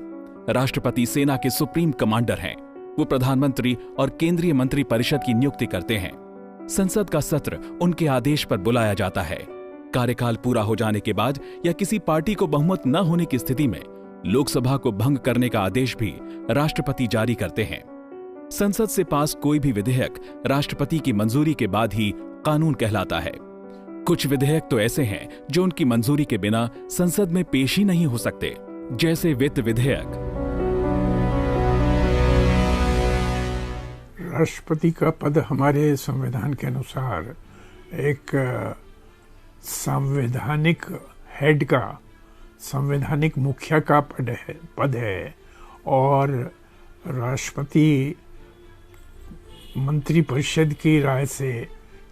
राष्ट्रपति सेना के सुप्रीम कमांडर हैं। वो प्रधानमंत्री और केंद्रीय मंत्री परिषद की नियुक्ति करते हैं। संसद का सत्र उनके आदेश पर बुलाया जाता है। कार्यकाल पूरा हो जाने के बाद या किसी पार्टी को बहुमत न होने की स्थिति में लोकसभा को भंग करने का आदेश भी राष्ट्रपति जारी करते हैं। संसद से पास कोई भी विधेयक राष्ट्रपति की मंजूरी के बाद ही कानून कहलाता है। कुछ विधेयक तो ऐसे हैं जो उनकी मंजूरी के बिना संसद में पेश ही नहीं हो सकते, जैसे वित्त विधेयक। राष्ट्रपति का पद हमारे संविधान के अनुसार एक संवैधानिक हेड का, संवैधानिक मुखिया का पद है और राष्ट्रपति मंत्रिपरिषद की राय से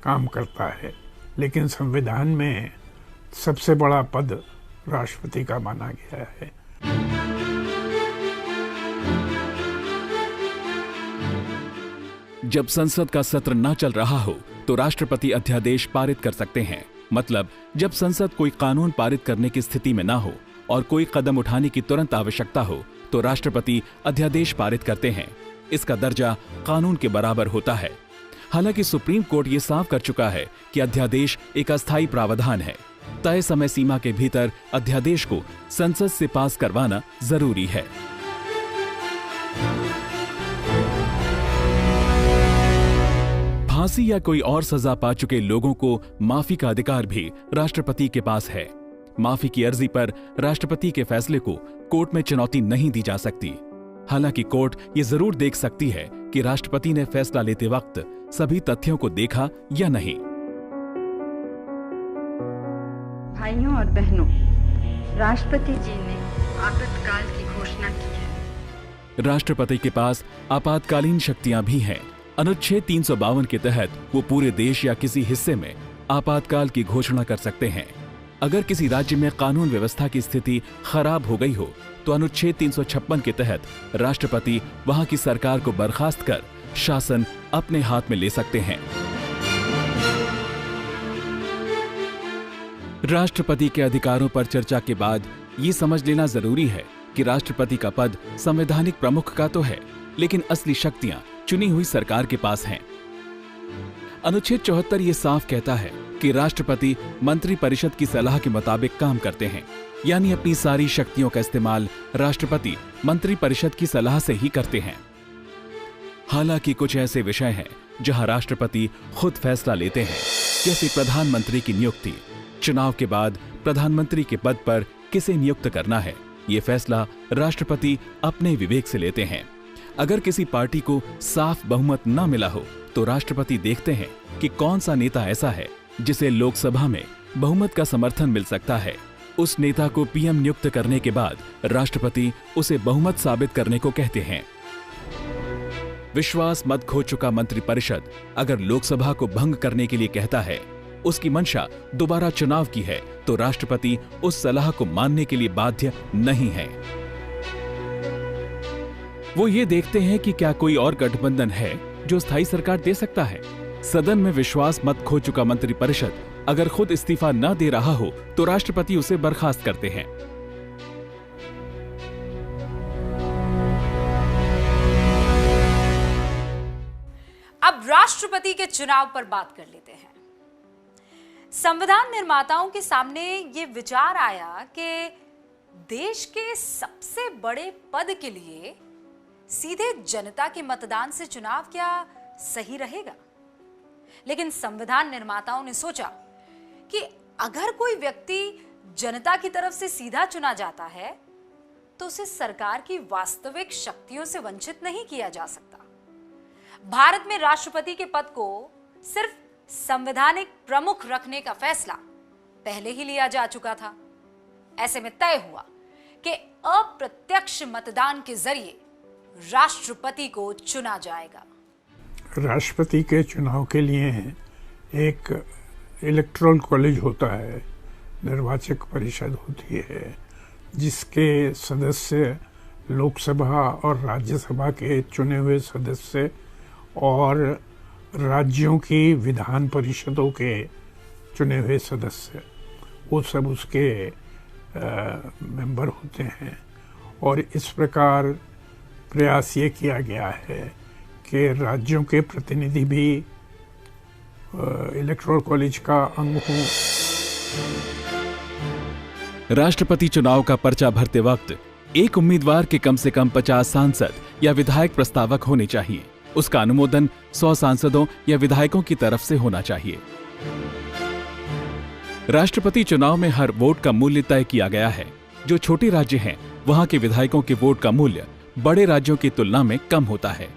काम करता है। लेकिन संविधान में सबसे बड़ा पद राष्ट्रपति का माना गया है। जब संसद का सत्र न चल रहा हो तो राष्ट्रपति अध्यादेश पारित कर सकते हैं। मतलब जब संसद कोई कानून पारित करने की स्थिति में न हो और कोई कदम उठाने की तुरंत आवश्यकता हो तो राष्ट्रपति अध्यादेश पारित करते हैं। इसका दर्जा कानून के बराबर होता है। हालांकि सुप्रीम कोर्ट ये साफ कर चुका है कि अध्यादेश एक अस्थायी प्रावधान है। तय समय सीमा के भीतर अध्यादेश को संसद से पास करवाना जरूरी है। फांसी या कोई और सजा पा चुके लोगों को माफी का अधिकार भी राष्ट्रपति के पास है। माफी की अर्जी पर राष्ट्रपति के फैसले को कोर्ट में चुनौती नहीं दी जा सकती। हालांकि कोर्ट ये जरूर देख सकती है कि राष्ट्रपति ने फैसला लेते वक्त सभी तथ्यों को देखा या नहीं। भाइयों और बहनों, राष्ट्रपति जी ने आपातकाल की घोषणा की है। राष्ट्रपति के पास आपातकालीन शक्तियां भी हैं। अनुच्छेद 352 के तहत वो पूरे देश या किसी हिस्से में आपातकाल की घोषणा कर सकते हैं। अगर किसी राज्य में कानून व्यवस्था की स्थिति खराब हो गई हो तो अनुच्छेद 356 के तहत राष्ट्रपति वहां की सरकार को बर्खास्त कर शासन अपने हाथ में ले सकते हैं। राष्ट्रपति के अधिकारों पर चर्चा के बाद ये समझ लेना जरूरी है कि राष्ट्रपति का पद संवैधानिक प्रमुख का तो है, लेकिन असली शक्तियां चुनी हुई सरकार के पास हैं। अनुच्छेद 74 ये साफ कहता है कि राष्ट्रपति मंत्रिपरिषद की सलाह के मुताबिक काम करते हैं, यानी अपनी सारी शक्तियों का इस्तेमाल राष्ट्रपति मंत्रिपरिषद की सलाह से ही करते हैं। हालांकि कुछ ऐसे विषय हैं जहां राष्ट्रपति खुद फैसला लेते हैं, जैसे प्रधानमंत्री की नियुक्ति। चुनाव के बाद प्रधानमंत्री के पद पर किसे नियुक्त करना है, ये फैसला राष्ट्रपति अपने विवेक से लेते हैं। अगर किसी पार्टी को साफ बहुमत न मिला हो तो राष्ट्रपति देखते हैं कि कौन सा नेता ऐसा है जिसे लोकसभा में बहुमत का समर्थन मिल सकता है। उस नेता को पीएम नियुक्त करने के बाद राष्ट्रपति उसे बहुमत साबित करने को कहते हैं। विश्वास मत खो चुका मंत्रिपरिषद अगर लोकसभा को भंग करने के लिए कहता है, उसकी मंशा दोबारा चुनाव की है, तो राष्ट्रपति उस सलाह को मानने के लिए बाध्य नहीं है। वो ये देखते हैं कि क्या कोई और गठबंधन है जो स्थायी सरकार दे सकता है। सदन में विश्वास मत खो चुका मंत्रिपरिषद अगर खुद इस्तीफा न दे रहा हो तो राष्ट्रपति उसे बर्खास्त करते हैं। अब राष्ट्रपति के चुनाव पर बात कर लेते हैं। संविधान निर्माताओं के सामने ये विचार आया कि देश के सबसे बड़े पद के लिए सीधे जनता के मतदान से चुनाव क्या सही रहेगा? लेकिन संविधान निर्माताओं ने सोचा कि अगर कोई व्यक्ति जनता की तरफ से सीधा चुना जाता है तो उसे सरकार की वास्तविक शक्तियों से वंचित नहीं किया जा सकता। भारत में राष्ट्रपति के पद को सिर्फ संवैधानिक प्रमुख रखने का फैसला पहले ही लिया जा चुका था। ऐसे में तय हुआ कि अप्रत्यक्ष मतदान के जरिए राष्ट्रपति को चुना जाएगा। राष्ट्रपति के चुनाव के लिए एक इलेक्टोरल कॉलेज होता है, निर्वाचक परिषद होती है, जिसके सदस्य लोकसभा और राज्यसभा के चुने हुए सदस्य और राज्यों की विधान परिषदों के चुने हुए सदस्य, वो सब उसके मेंबर होते हैं। और इस प्रकार प्रयास ये किया गया है कि राज्यों के प्रतिनिधि भी इलेक्टोरल कॉलेज का अंग हों। राष्ट्रपति चुनाव का पर्चा भरते वक्त एक उम्मीदवार के कम से कम 50 सांसद या विधायक प्रस्तावक होने चाहिए। उसका अनुमोदन 100 सांसदों या विधायकों की तरफ से होना चाहिए। राष्ट्रपति चुनाव में हर वोट का मूल्य तय किया गया है। जो छोटे राज्य हैं, वहां के विधायकों के वोट का मूल्य बड़े राज्यों की तुलना में कम होता है।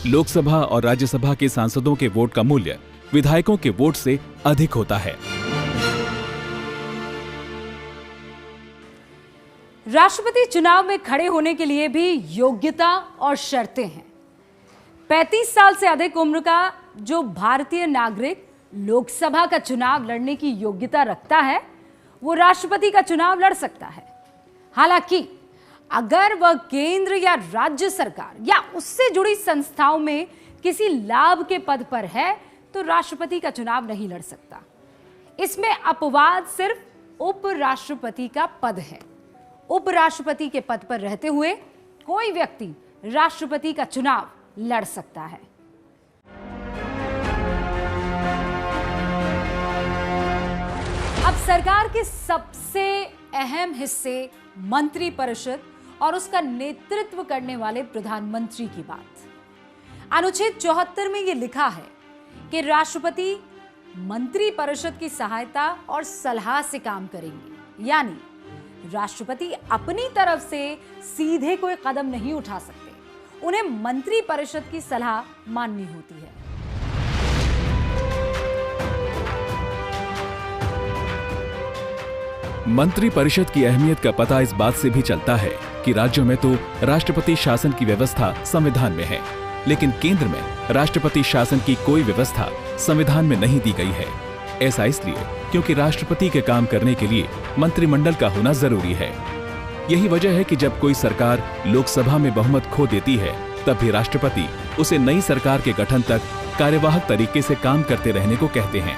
लोकसभा और राज्यसभा के सांसदों के वोट का मूल्य विधायकों के वोट से अधिक होता है। राष्ट्रपति चुनाव में खड़े होने के लिए भी योग्यता और शर्तें हैं। 35 साल से अधिक उम्र का जो भारतीय नागरिक लोकसभा का चुनाव लड़ने की योग्यता रखता है, वो राष्ट्रपति का चुनाव लड़ सकता है। हालांकि अगर वह केंद्र या राज्य सरकार या उससे जुड़ी संस्थाओं में किसी लाभ के पद पर है तो राष्ट्रपति का चुनाव नहीं लड़ सकता। इसमें अपवाद सिर्फ उपराष्ट्रपति का पद है। उपराष्ट्रपति के पद पर रहते हुए कोई व्यक्ति राष्ट्रपति का चुनाव लड़ सकता है। अब सरकार के सबसे अहम हिस्से मंत्रिपरिषद और उसका नेतृत्व करने वाले प्रधानमंत्री की बात। अनुच्छेद 74 में यह लिखा है कि राष्ट्रपति मंत्रिपरिषद की सहायता और सलाह से काम करेंगे, यानी राष्ट्रपति अपनी तरफ से सीधे कोई कदम नहीं उठा सकते, उन्हें मंत्रिपरिषद की सलाह माननी होती है। मंत्रिपरिषद की अहमियत का पता इस बात से भी चलता है कि राज्यों में तो राष्ट्रपति शासन की व्यवस्था संविधान में है, लेकिन केंद्र में राष्ट्रपति शासन की कोई व्यवस्था संविधान में नहीं दी गई है। ऐसा इसलिए क्योंकि राष्ट्रपति के काम करने के लिए मंत्रिमंडल का होना जरूरी है। यही वजह है कि जब कोई सरकार लोकसभा में बहुमत खो देती है, तब भी राष्ट्रपति उसे नई सरकार के गठन तक कार्यवाहक तरीके से काम करते रहने को कहते हैं।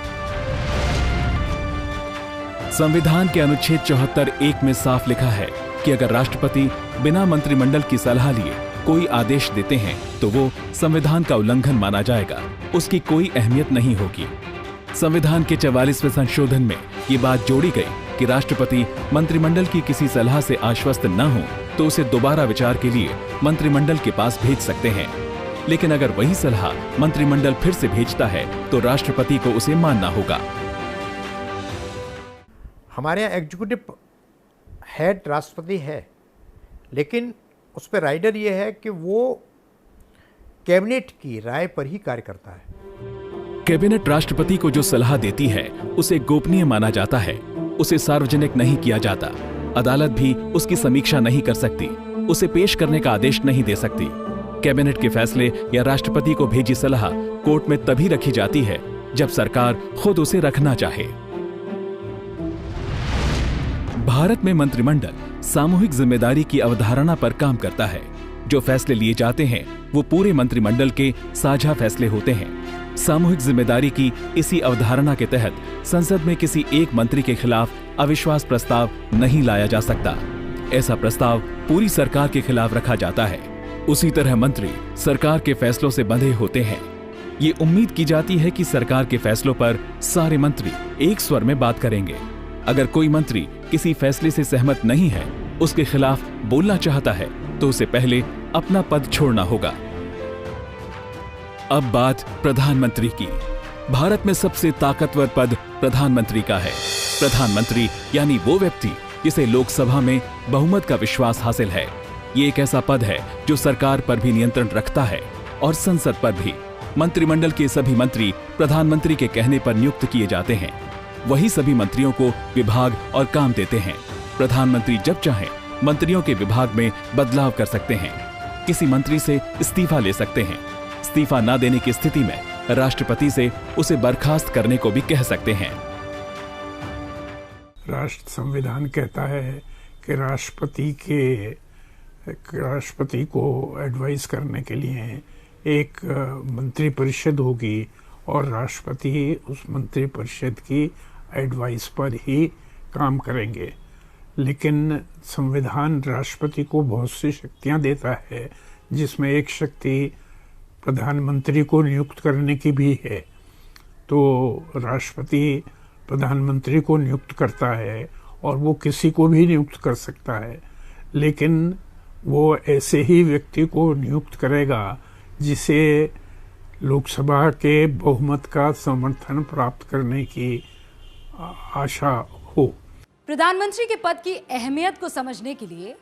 संविधान के अनुच्छेद 74(1) में साफ लिखा है कि अगर राष्ट्रपति बिना मंत्रिमंडल की सलाह लिए कोई आदेश देते हैं तो वो संविधान का उल्लंघन माना जाएगा, उसकी कोई अहमियत नहीं होगी। संविधान के 44वें संशोधन में ये बात जोड़ी गई कि राष्ट्रपति मंत्रिमंडल की किसी सलाह से आश्वस्त न हो तो उसे दोबारा विचार के लिए मंत्रिमंडल के पास भेज सकते हैं। लेकिन अगर वही सलाह मंत्रिमंडल फिर से भेजता है तो राष्ट्रपति को उसे मानना होगा। हमारे यहाँ एग्जीक्यूटिव हेड राष्ट्रपति है, लेकिन उस पर राइडर ये है कि वो कैबिनेट की राय पर ही कार्य करता है। कैबिनेट राष्ट्रपति को जो सलाह देती है उसे गोपनीय माना जाता है, उसे सार्वजनिक नहीं किया जाता। अदालत भी उसकी समीक्षा नहीं कर सकती, उसे पेश करने का आदेश नहीं दे सकती। कैबिनेट के फैसले या राष्ट्रपति को भेजी सलाह कोर्ट में तभी रखी जाती है जब सरकार खुद उसे रखना चाहे। भारत में मंत्रिमंडल सामूहिक जिम्मेदारी की अवधारणा पर काम करता है। जो फैसले लिए जाते हैं वो पूरे मंत्रिमंडल के साझा फैसले होते हैं। सामूहिक जिम्मेदारी की इसी अवधारणा के तहत संसद में किसी एक मंत्री के खिलाफ अविश्वास प्रस्ताव नहीं लाया जा सकता। ऐसा प्रस्ताव पूरी सरकार के खिलाफ रखा जाता है। उसी तरह मंत्री सरकार के फैसलों से बंधे होते हैं। ये उम्मीद की जाती है कि सरकार के फैसलों पर सारे मंत्री एक स्वर में बात करेंगे। अगर कोई मंत्री किसी फैसले से सहमत नहीं है, उसके खिलाफ बोलना चाहता है, तो उसे पहले अपना पद छोड़ना होगा। अब बात प्रधानमंत्री की। भारत में सबसे ताकतवर पद प्रधानमंत्री का है। प्रधानमंत्री यानी वो व्यक्ति जिसे लोकसभा में बहुमत का विश्वास हासिल है। ये एक ऐसा पद है जो सरकार पर भी नियंत्रण रखता है और संसद पर भी। मंत्रिमंडल के सभी मंत्री प्रधानमंत्री के कहने पर नियुक्त किए जाते हैं। वही सभी मंत्रियों को विभाग और काम देते हैं। प्रधानमंत्री जब चाहें मंत्रियों के विभाग में बदलाव कर सकते हैं। किसी मंत्री से इस्तीफा ले सकते हैं। इस्तीफा न देने की स्थिति में राष्ट्रपति से उसे बर्खास्त करने को भी कह सकते हैं। राष्ट्र संविधान कहता है कि राष्ट्रपति को एडवाइस करने के लिए एक मंत्री परिषद होगी और राष्ट्रपति उस मंत्री परिषद की एडवाइस पर ही काम करेंगे। लेकिन संविधान राष्ट्रपति को बहुत सी शक्तियां देता है, जिसमें एक शक्ति प्रधानमंत्री को नियुक्त करने की भी है। तो राष्ट्रपति प्रधानमंत्री को नियुक्त करता है और वो किसी को भी नियुक्त कर सकता है, लेकिन वो ऐसे ही व्यक्ति को नियुक्त करेगा जिसे लोकसभा के बहुमत का समर्थन प्राप्त करने की आशा हो। प्रधानमंत्री के पद की अहमियत को समझने के लिए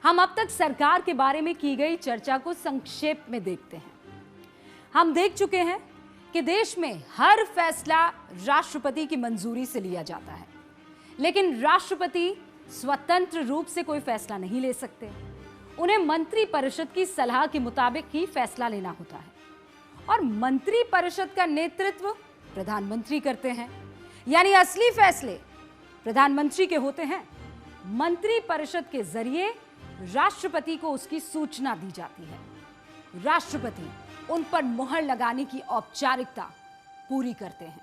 हम अब तक सरकार के बारे में की गई चर्चा को संक्षेप में देखते हैं। हम देख चुके हैं कि देश में हर फैसला राष्ट्रपति की मंजूरी से लिया जाता है, लेकिन राष्ट्रपति स्वतंत्र रूप से कोई फैसला नहीं ले सकते। उन्हें मंत्री परिषद की सलाह के मुताबिक ही फैसला लेना होता है और मंत्री परिषद का नेतृत्व प्रधानमंत्री करते हैं। यानी असली फैसले प्रधानमंत्री के होते हैं। मंत्री परिषद के जरिए राष्ट्रपति को उसकी सूचना दी जाती है। राष्ट्रपति उन पर मुहर लगाने की औपचारिकता पूरी करते हैं।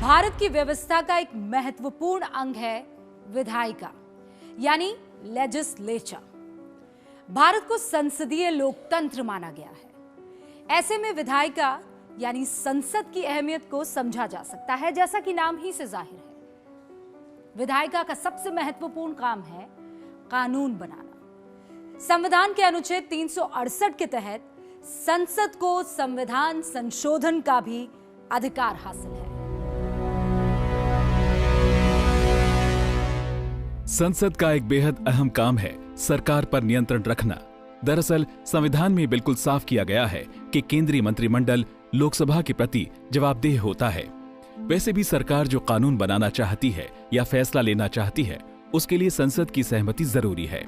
भारत की व्यवस्था का एक महत्वपूर्ण अंग है विधायिका यानी लेजिस्लेचर। भारत को संसदीय लोकतंत्र माना गया है। ऐसे में विधायिका यानी संसद की अहमियत को समझा जा सकता है, जैसा कि नाम ही से जाहिर है। विधायिका का सबसे महत्वपूर्ण काम है कानून बनाना। संविधान के अनुच्छेद 368 के तहत संसद को संविधान संशोधन का भी अधिकार हासिल है। संसद का एक बेहद अहम काम है सरकार पर नियंत्रण रखना। दरअसल संविधान में बिल्कुल साफ किया गया है कि केंद्रीय मंत्रिमंडल लोकसभा के प्रति जवाबदेह होता है। वैसे भी सरकार जो कानून बनाना चाहती है या फैसला लेना चाहती है, उसके लिए संसद की सहमति जरूरी है।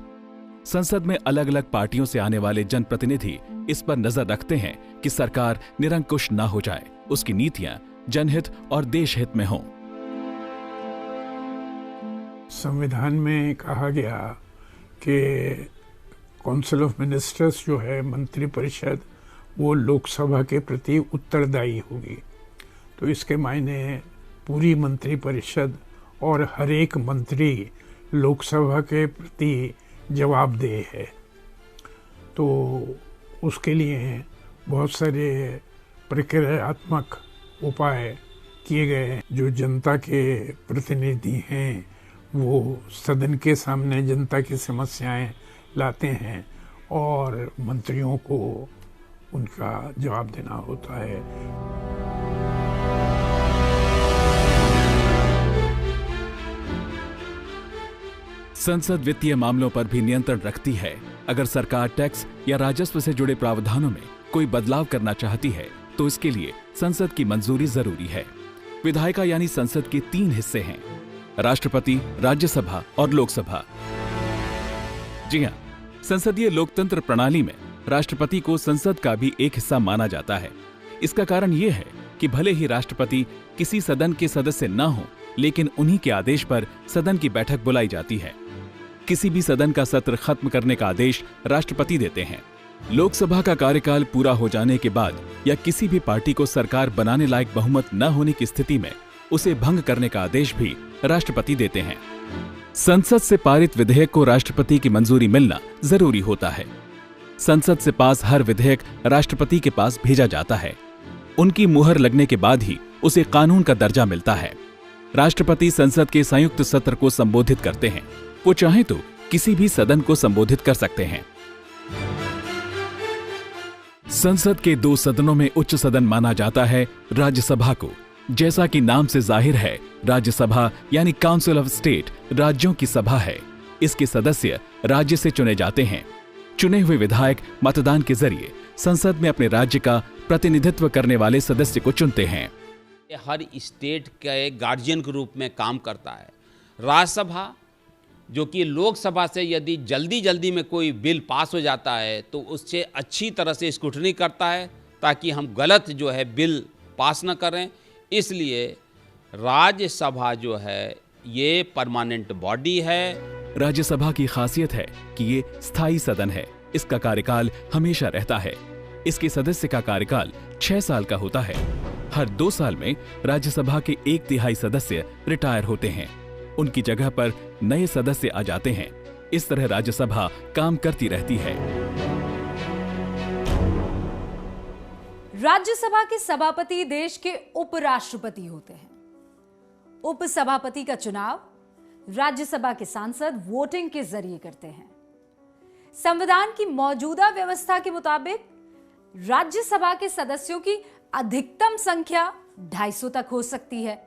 संसद में अलग अलग पार्टियों से आने वाले जनप्रतिनिधि इस पर नजर रखते हैं कि सरकार निरंकुश न हो जाए, उसकी नीतियां जनहित और देशहित में हों। संविधान में कहा गया कि काउंसिल ऑफ मिनिस्टर्स जो है मंत्री परिषद, वो लोकसभा के प्रति उत्तरदायी होगी। तो इसके मायने पूरी मंत्री परिषद और हर एक मंत्री लोकसभा के प्रति जवाबदेह है। तो उसके लिए बहुत सारे प्रक्रियात्मक उपाय किए गए। जो जनता के प्रतिनिधि हैं वो सदन के सामने जनता की समस्याएं लाते हैं और मंत्रियों को उनका जवाब देना होता है। संसद वित्तीय मामलों पर भी नियंत्रण रखती है। अगर सरकार टैक्स या राजस्व से जुड़े प्रावधानों में कोई बदलाव करना चाहती है तो इसके लिए संसद की मंजूरी जरूरी है। विधायिका यानी संसद के 3 हिस्से हैं, राष्ट्रपति, राज्यसभा और लोकसभा। जी हां, संसदीय लोकतंत्र प्रणाली में राष्ट्रपति को संसद का भी एक हिस्सा माना जाता है। इसका कारण यह है कि भले ही राष्ट्रपति किसी सदन के सदस्य न हो, लेकिन उन्हीं के आदेश पर सदन की बैठक बुलाई जाती है। किसी भी सदन का सत्र खत्म करने का आदेश राष्ट्रपति देते हैं। लोकसभा का कार्यकाल पूरा हो जाने के बाद या किसी भी पार्टी को सरकार बनाने लायक बहुमत न होने की स्थिति में उसे भंग करने का आदेश भी राष्ट्रपति देते हैं। संसद से पारित विधेयक को राष्ट्रपति की मंजूरी मिलना जरूरी होता है। संसद से पास हर विधेयक राष्ट्रपति के पास भेजा जाता है। उनकी मुहर लगने के बाद ही उसे कानून का दर्जा मिलता है। राष्ट्रपति संसद के संयुक्त सत्र को संबोधित करते हैं। वो चाहे तो किसी भी सदन को संबोधित कर सकते हैं। संसद के 2 सदनों में उच्च सदन माना जाता है राज्यसभा को। जैसा कि नाम से जाहिर है, राज्यसभा यानी काउंसिल ऑफ स्टेट राज्यों की सभा है। इसके सदस्य राज्य से चुने जाते हैं। चुने हुए विधायक मतदान के जरिए संसद में अपने राज्य का प्रतिनिधित्व करने वाले सदस्य को चुनते हैं। हर स्टेट के गार्जियन के रूप में काम करता है। राज्यसभा जो कि लोकसभा से यदि जल्दी में कोई बिल पास हो जाता है तो उससे अच्छी तरह से स्क्रूटनी करता है ताकि हम गलत जो है बिल पास न करें। इसलिए राज्यसभा जो है ये परमानेंट बॉडी है। राज्यसभा की खासियत है कि ये स्थायी सदन है। इसका कार्यकाल हमेशा रहता है। इसके सदस्य का कार्यकाल 6 साल का होता है। हर 2 साल में राज्यसभा के 1/3 सदस्य रिटायर होते हैं। उनकी जगह पर नए सदस्य आ जाते हैं। इस तरह राज्यसभा काम करती रहती है। राज्यसभा के सभापति देश के उपराष्ट्रपति होते हैं। उपसभापति का चुनाव राज्यसभा के सांसद वोटिंग के जरिए करते हैं। संविधान की मौजूदा व्यवस्था के मुताबिक राज्यसभा के सदस्यों की अधिकतम संख्या 250 तक हो सकती है।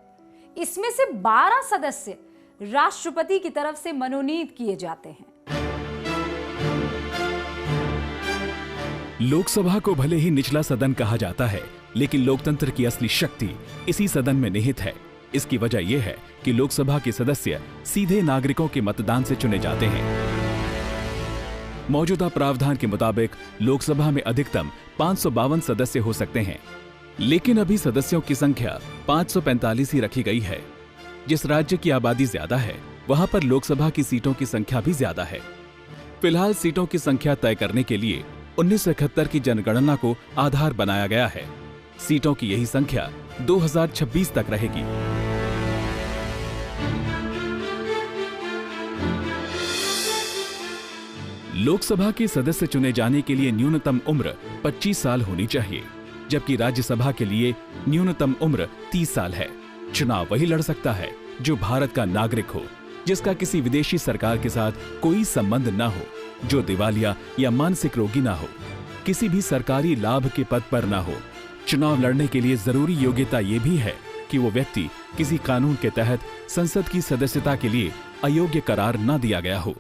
इसमें से 12 सदस्य राष्ट्रपति की तरफ से मनोनीत किए जाते हैं। लोकसभा को भले ही निचला सदन कहा जाता है, लेकिन लोकतंत्र की असली शक्ति इसी सदन में निहित है। इसकी वजह यह है कि लोकसभा के सदस्य सीधे नागरिकों के मतदान से चुने जाते हैं। मौजूदा प्रावधान के मुताबिक लोकसभा में अधिकतम 552 सदस्य हो सकते हैं, लेकिन अभी सदस्यों की संख्या 545 ही रखी गई है। जिस राज्य की आबादी ज्यादा है, वहां पर लोकसभा की सीटों की संख्या भी ज्यादा है। फिलहाल सीटों की संख्या तय करने के लिए 1971 की जनगणना को आधार बनाया गया है। सीटों की यही संख्या 2026 तक रहेगी। लोकसभा के सदस्य चुने जाने के लिए न्यूनतम उम्र 25 साल होनी चाहिए, जबकि राज्यसभा के लिए न्यूनतम उम्र 30 साल है। चुनाव वही लड़ सकता है जो भारत का नागरिक हो, जिसका किसी विदेशी सरकार के साथ कोई संबंध ना हो, जो दिवालिया या मानसिक रोगी ना हो, किसी भी सरकारी लाभ के पद पर ना हो। चुनाव लड़ने के लिए जरूरी योग्यता ये भी है कि वो व्यक्ति किसी कानून के तहत संसद की सदस्यता के लिए अयोग्य करार न दिया गया हो।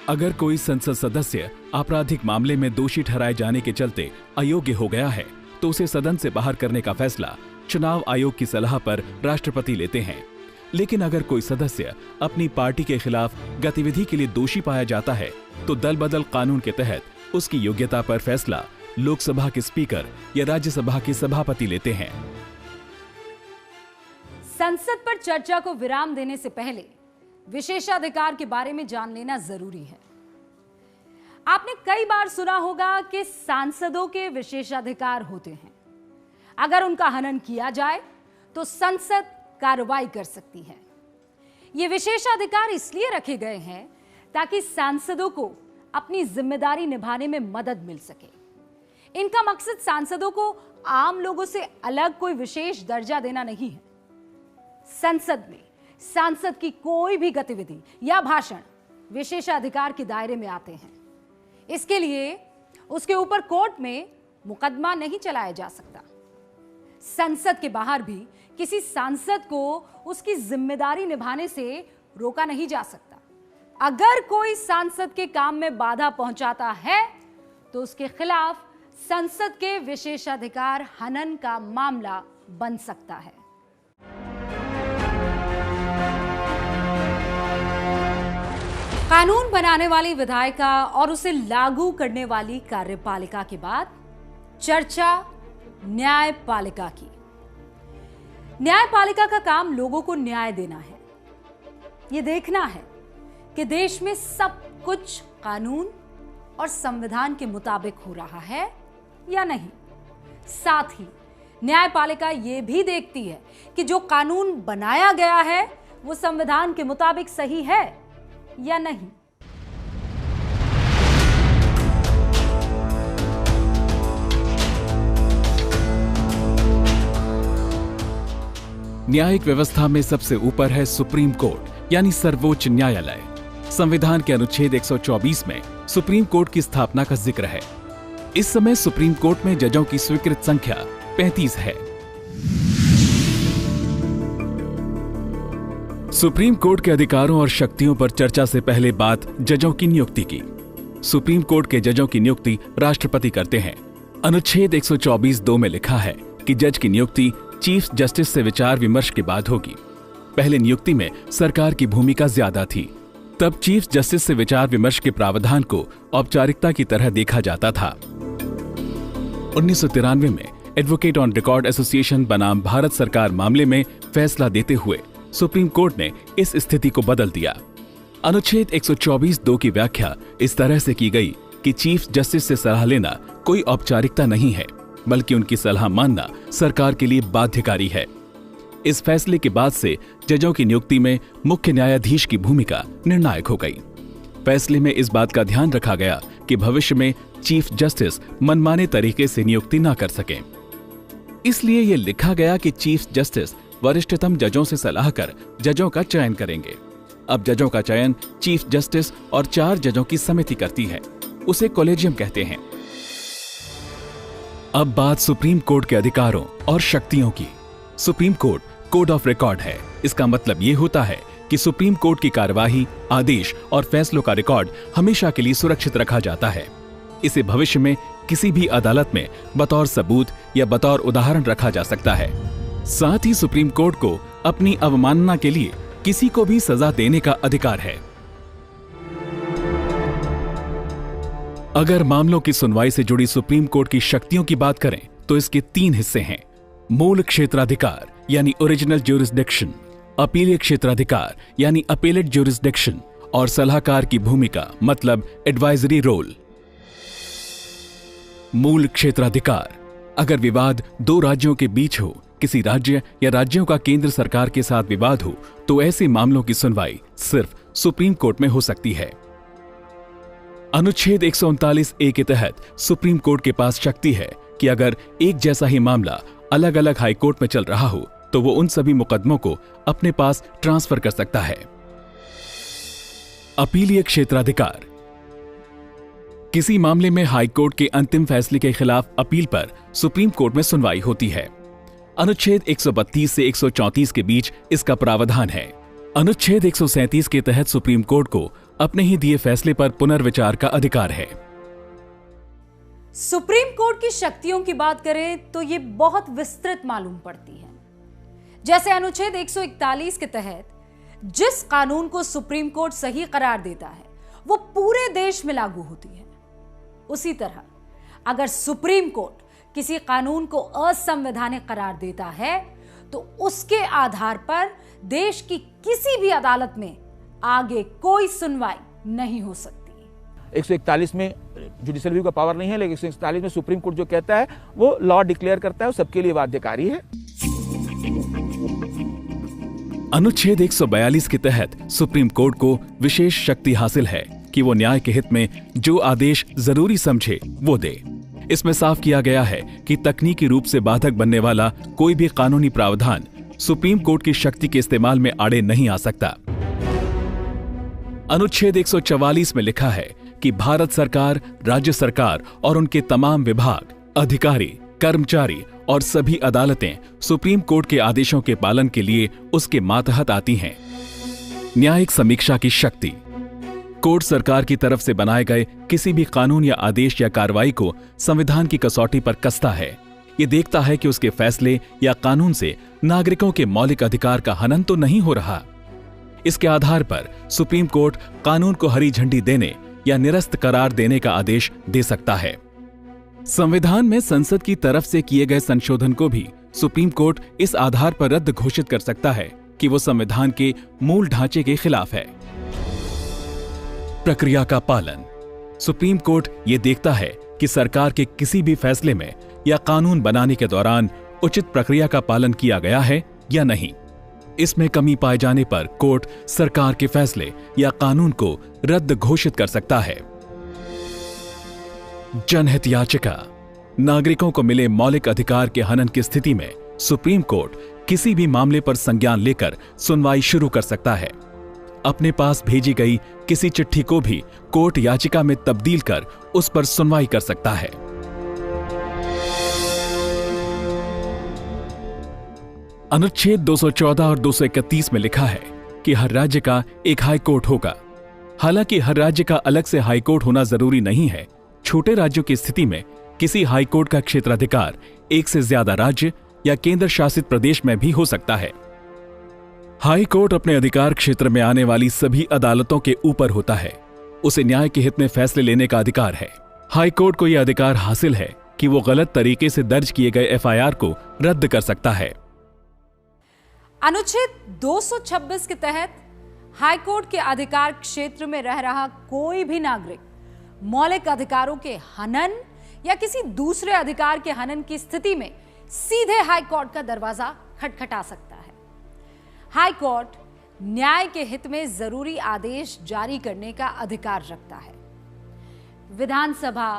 अगर कोई संसद सदस्य आपराधिक मामले में दोषी ठहराए जाने के चलते अयोग्य हो गया है, तो उसे सदन से बाहर करने का फैसला चुनाव आयोग की सलाह पर राष्ट्रपति लेते हैं। लेकिन अगर कोई सदस्य अपनी पार्टी के खिलाफ गतिविधि के लिए दोषी पाया जाता है, तो दल बदल कानून के तहत उसकी योग्यता पर फैसला लोकसभा के स्पीकर या राज्यसभा के सभापति लेते हैं। संसद पर चर्चा को विराम देने से पहले विशेषाधिकार के बारे में जान लेना जरूरी है। आपने कई बार सुना होगा कि सांसदों के विशेषाधिकार होते हैं। अगर उनका हनन किया जाए तो संसद कार्रवाई कर सकती है। ये विशेषाधिकार इसलिए रखे गए हैं ताकि सांसदों को अपनी जिम्मेदारी निभाने में मदद मिल सके। इनका मकसद सांसदों को आम लोगों से अलग कोई विशेष दर्जा देना नहीं है। संसद में सांसद की कोई भी गतिविधि या भाषण विशेषाधिकार के दायरे में आते हैं। इसके लिए उसके ऊपर कोर्ट में मुकदमा नहीं चलाया जा सकता। संसद के बाहर भी किसी सांसद को उसकी जिम्मेदारी निभाने से रोका नहीं जा सकता। अगर कोई सांसद के काम में बाधा पहुंचाता है तो उसके खिलाफ संसद के विशेषाधिकार हनन का मामला बन सकता है। कानून बनाने वाली विधायिका और उसे लागू करने वाली कार्यपालिका के बाद चर्चा न्यायपालिका की। न्यायपालिका का काम लोगों को न्याय देना है। यह देखना है कि देश में सब कुछ कानून और संविधान के मुताबिक हो रहा है या नहीं। साथ ही न्यायपालिका यह भी देखती है कि जो कानून बनाया गया है वो संविधान के मुताबिक सही है या नहीं। न्यायिक व्यवस्था में सबसे ऊपर है सुप्रीम कोर्ट यानी सर्वोच्च न्यायालय। संविधान के अनुच्छेद 124 में सुप्रीम कोर्ट की स्थापना का जिक्र है। इस समय सुप्रीम कोर्ट में जजों की स्वीकृत संख्या 35 है। सुप्रीम कोर्ट के अधिकारों और शक्तियों पर चर्चा से पहले बात जजों की नियुक्ति की। सुप्रीम कोर्ट के जजों की नियुक्ति राष्ट्रपति करते हैं। अनुच्छेद 124(2) में लिखा है कि जज की नियुक्ति चीफ जस्टिस से विचार विमर्श के बाद होगी। पहले नियुक्ति में सरकार की भूमिका ज्यादा थी। तब चीफ जस्टिस से विचार विमर्श के प्रावधान को औपचारिकता की तरह देखा जाता था। 1993 में एडवोकेट ऑन रिकॉर्ड एसोसिएशन बनाम भारत सरकार मामले में फैसला देते हुए सुप्रीम कोर्ट ने इस स्थिति को बदल दिया। अनुच्छेद 124(2) की व्याख्या इस तरह से की गई कि चीफ जस्टिस से सलाह लेना कोई औपचारिकता नहीं है, बल्कि उनकी सलाह मानना सरकार के लिए बाध्यकारी है। इस फैसले के बाद से जजों की नियुक्ति में मुख्य न्यायाधीश की भूमिका निर्णायक हो गई। फैसले में इस बात का ध्यान रखा गया कि भविष्य में चीफ जस्टिस मनमाने तरीके से नियुक्ति न कर सकें। इसलिए यह लिखा गया कि चीफ जस्टिस वरिष्ठतम जजों से सलाह कर जजों का चयन करेंगे। अब जजों का चयन चीफ जस्टिस और 4 जजों की समिति करती है। उसे कॉलेजियम कहते हैं। अब बात सुप्रीम कोर्ट के अधिकारों और शक्तियों की। Supreme court code of record है। इसका मतलब ये होता है कि सुप्रीम कोर्ट की कार्यवाही, आदेश और फैसलों का रिकॉर्ड हमेशा के लिए सुरक्षित रखा जाता है। इसे भविष्य में किसी भी अदालत में बतौर सबूत या बतौर उदाहरण रखा जा सकता है। साथ ही सुप्रीम कोर्ट को अपनी अवमानना के लिए किसी को भी सजा देने का अधिकार है। अगर मामलों की सुनवाई से जुड़ी सुप्रीम कोर्ट की शक्तियों की बात करें तो इसके 3 हिस्से हैं। मूल क्षेत्राधिकार यानी ओरिजिनल ज्यूरिसडिक्शन, अपीलीय क्षेत्राधिकार यानी अपीलेट ज्यूरिसडिक्शन और सलाहकार की भूमिका मतलब एडवाइजरी रोल। मूल क्षेत्राधिकार: अगर विवाद 2 राज्यों के बीच हो, किसी राज्य या राज्यों का केंद्र सरकार के साथ विवाद हो, तो ऐसे मामलों की सुनवाई सिर्फ सुप्रीम कोर्ट में हो सकती है। अनुच्छेद 139(a) के तहत सुप्रीम कोर्ट के पास शक्ति है कि अगर एक जैसा ही मामला अलग अलग हाई कोर्ट में चल रहा हो तो वो उन सभी मुकदमों को अपने पास ट्रांसफर कर सकता है। अपीलीय क्षेत्राधिकार: किसी मामले में हाई कोर्ट के अंतिम फैसले के खिलाफ अपील पर सुप्रीम कोर्ट में सुनवाई होती है। अनुच्छेद 132 से 134 के बीच इसका प्रावधान है। अनुच्छेद 137 के तहत सुप्रीम कोर्ट को अपने ही दिए फैसले पर पुनर्विचार का अधिकार है। सुप्रीम कोर्ट की शक्तियों की बात करें तो यह बहुत विस्तृत मालूम पड़ती है। जैसे अनुच्छेद 141 के तहत जिस कानून को सुप्रीम कोर्ट सही करार देता है वो पूरे देश में लागू होती है। उसी तरह अगर सुप्रीम कोर्ट किसी कानून को असंवैधानिक करार देता है तो उसके आधार पर देश की किसी भी अदालत में आगे कोई सुनवाई नहीं हो सकती। 141 में जुडिशियल रिव्यू का पावर नहीं है, लेकिन 141 में सुप्रीम कोर्ट जो कहता है वो लॉ डिक्लेयर करता है, वो सबके लिए बाध्यकारी है। अनुच्छेद 142 के तहत सुप्रीम कोर्ट को विशेष शक्ति हासिल है कि वो न्याय के हित में जो आदेश जरूरी समझे वो दे। इसमें साफ किया गया है कि तकनीकी रूप से बाधक बनने वाला कोई भी कानूनी प्रावधान सुप्रीम कोर्ट की शक्ति के इस्तेमाल में आड़े नहीं आ सकता। अनुच्छेद 144 में लिखा है कि भारत सरकार, राज्य सरकार और उनके तमाम विभाग, अधिकारी, कर्मचारी और सभी अदालतें सुप्रीम कोर्ट के आदेशों के पालन के लिए उसके मातहत आती हैं। न्यायिक समीक्षा की शक्ति: कोर्ट सरकार की तरफ से बनाए गए किसी भी कानून या आदेश या कार्रवाई को संविधान की कसौटी पर कसता है। ये देखता है कि उसके फैसले या कानून से नागरिकों के मौलिक अधिकार का हनन तो नहीं हो रहा। इसके आधार पर सुप्रीम कोर्ट कानून को हरी झंडी देने या निरस्त करार देने का आदेश दे सकता है। संविधान में संसद की तरफ से किए गए संशोधन को भी सुप्रीम कोर्ट इस आधार पर रद्द घोषित कर सकता है कि वो संविधान के मूल ढांचे के खिलाफ है। प्रक्रिया का पालन: सुप्रीम कोर्ट ये देखता है कि सरकार के किसी भी फैसले में या कानून बनाने के दौरान उचित प्रक्रिया का पालन किया गया है या नहीं। इसमें कमी पाए जाने पर कोर्ट सरकार के फैसले या कानून को रद्द घोषित कर सकता है। जनहित याचिका: नागरिकों को मिले मौलिक अधिकार के हनन की स्थिति में सुप्रीम कोर्ट किसी भी मामले पर संज्ञान लेकर सुनवाई शुरू कर सकता है। अपने पास भेजी गई किसी चिट्ठी को भी कोर्ट याचिका में तब्दील कर उस पर सुनवाई कर सकता है। अनुच्छेद 214 और 231 में लिखा है कि हर राज्य का एक हाई कोर्ट होगा। हालांकि हर राज्य का अलग से हाई कोर्ट होना जरूरी नहीं है। छोटे राज्यों की स्थिति में किसी हाई कोर्ट का क्षेत्राधिकार एक से ज्यादा राज्य या केंद्र शासित प्रदेश में भी हो सकता है। हाई कोर्ट अपने अधिकार क्षेत्र में आने वाली सभी अदालतों के ऊपर होता है। उसे न्याय के हित में फैसले लेने का अधिकार है। हाई कोर्ट को यह अधिकार हासिल है कि वो गलत तरीके से दर्ज किए गए एफआईआर को रद्द कर सकता है। अनुच्छेद 226 के तहत हाई कोर्ट के अधिकार क्षेत्र में रह रहा कोई भी नागरिक मौलिक अधिकारों के हनन या किसी दूसरे अधिकार के हनन की स्थिति में सीधे हाई कोर्ट का दरवाजा खटखटा सकता है। हाई कोर्ट न्याय के हित में जरूरी आदेश जारी करने का अधिकार रखता है। विधानसभा,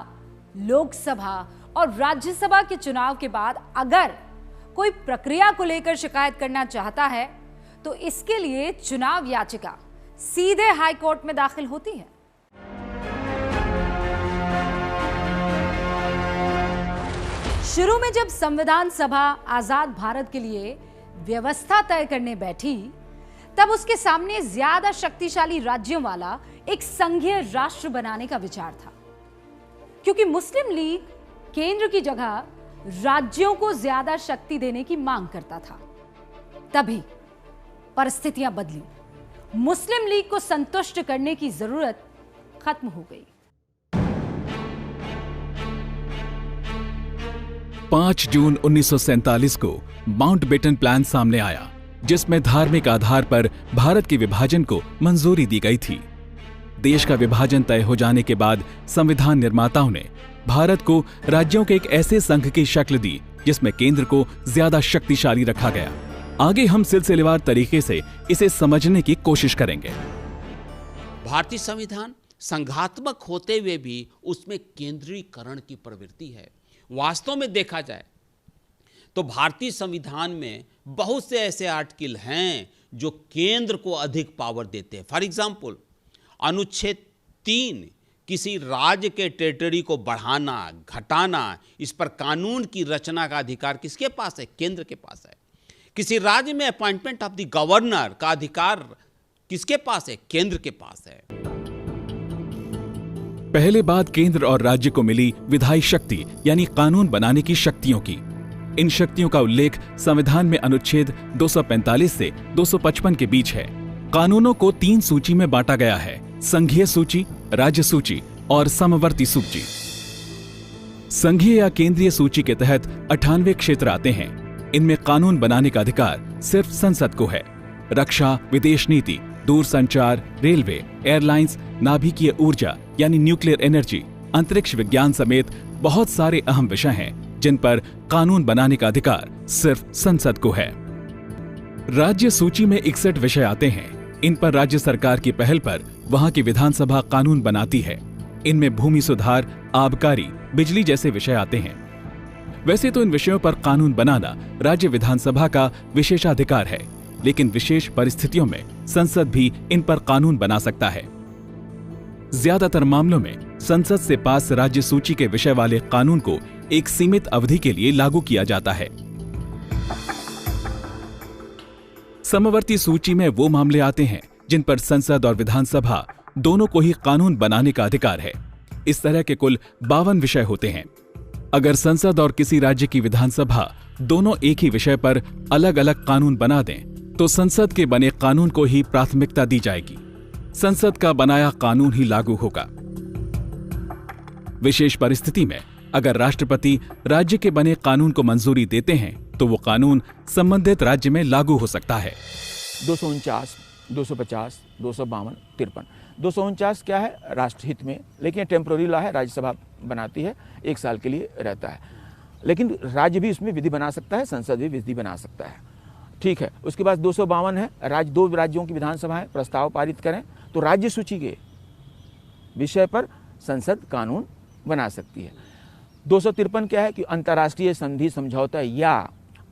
लोकसभा और राज्यसभा के चुनाव के बाद अगर कोई प्रक्रिया को लेकर शिकायत करना चाहता है तो इसके लिए चुनाव याचिका सीधे हाई कोर्ट में दाखिल होती है। शुरू में जब संविधान सभा आजाद भारत के लिए व्यवस्था तय करने बैठी तब उसके सामने ज्यादा शक्तिशाली राज्यों वाला एक संघीय राष्ट्र बनाने का विचार था, क्योंकि मुस्लिम लीग केंद्र की जगह राज्यों को ज्यादा शक्ति देने की मांग करता था। तभी परिस्थितियां बदली। मुस्लिम लीग को संतुष्ट करने की जरूरत खत्म हो गई। 5 जून 1947 को माउंटबेटन प्लान सामने आया, जिसमें धार्मिक आधार पर भारत के विभाजन को मंजूरी दी गई थी। देश का विभाजन तय हो जाने के बाद संविधान निर्माताओं ने भारत को राज्यों के एक ऐसे संघ की शक्ल दी जिसमें केंद्र को ज्यादा शक्तिशाली रखा गया। आगे हम सिलसिलेवार तरीके से इसे समझने की कोशिश करेंगे। भारतीय संविधान संघात्मक होते हुए भी उसमें केंद्रीकरण की प्रवृत्ति है। वास्तव में देखा जाए तो भारतीय संविधान में बहुत से ऐसे आर्टिकल हैं जो केंद्र को अधिक पावर देते हैं। फॉर एग्जाम्पल, अनुच्छेद 3 किसी राज्य के टेरिटरी को बढ़ाना, घटाना, इस पर कानून की रचना का अधिकार किसके पास है? केंद्र के पास है। किसी राज्य में अपॉइंटमेंट ऑफ द गवर्नर का अधिकार किसके पास है? केंद्र के पास है। पहले बात केंद्र और राज्य को मिली विधायी शक्ति यानी कानून बनाने की शक्तियों की। इन शक्तियों का उल्लेख संविधान में अनुच्छेद 245 से 255 के बीच है। कानूनों को 3 सूची में बांटा गया है: संघीय सूची, राज्य सूची और समवर्ती सूची। संघीय या केंद्रीय सूची के तहत 98 क्षेत्र आते हैं। इनमें कानून बनाने का अधिकार सिर्फ संसद को है। रक्षा, विदेश नीति, दूरसंचार, रेलवे, एयरलाइंस, नाभिकीय ऊर्जा यानी न्यूक्लियर एनर्जी, अंतरिक्ष विज्ञान समेत बहुत सारे अहम विषय हैं जिन पर कानून बनाने का अधिकार सिर्फ संसद को है। राज्य सूची में 61 विषय आते हैं। इन पर राज्य सरकार की पहल पर वहां की विधानसभा कानून बनाती है। इनमें भूमि सुधार, आबकारी, बिजली जैसे विषय आते हैं। वैसे तो इन विषयों पर कानून बनाना राज्य विधानसभा का विशेषाधिकार है, लेकिन विशेष परिस्थितियों में संसद भी इन पर कानून बना सकता है। ज्यादातर मामलों में संसद से पास राज्य सूची के विषय वाले कानून को एक सीमित अवधि के लिए लागू किया जाता है। समवर्ती सूची में वो मामले आते हैं जिन पर संसद और विधानसभा दोनों को ही कानून बनाने का अधिकार है। इस तरह के कुल 52 विषय होते हैं। अगर संसद और किसी राज्य की विधानसभा दोनों एक ही विषय पर अलग अलग कानून बना दें तो संसद के बने कानून को ही प्राथमिकता दी जाएगी। संसद का बनाया कानून ही लागू होगा। विशेष परिस्थिति में अगर राष्ट्रपति राज्य के बने कानून को मंजूरी देते हैं तो वो कानून संबंधित राज्य में लागू हो सकता है। 249, 250, 252, 53। 249 क्या है? राष्ट्रहित में, लेकिन टेम्पोररी लॉ है, राज्यसभा बनाती है, 1 साल के लिए रहता है। लेकिन राज्य भी इसमें विधि बना सकता है, संसद भी विधि बना सकता है। ठीक है। उसके बाद 252 है, 2 राज्यों की विधानसभाएं प्रस्ताव पारित करें तो राज्य सूची के विषय पर संसद कानून बना सकती है। 253 क्या है कि अंतर्राष्ट्रीय संधि, समझौता या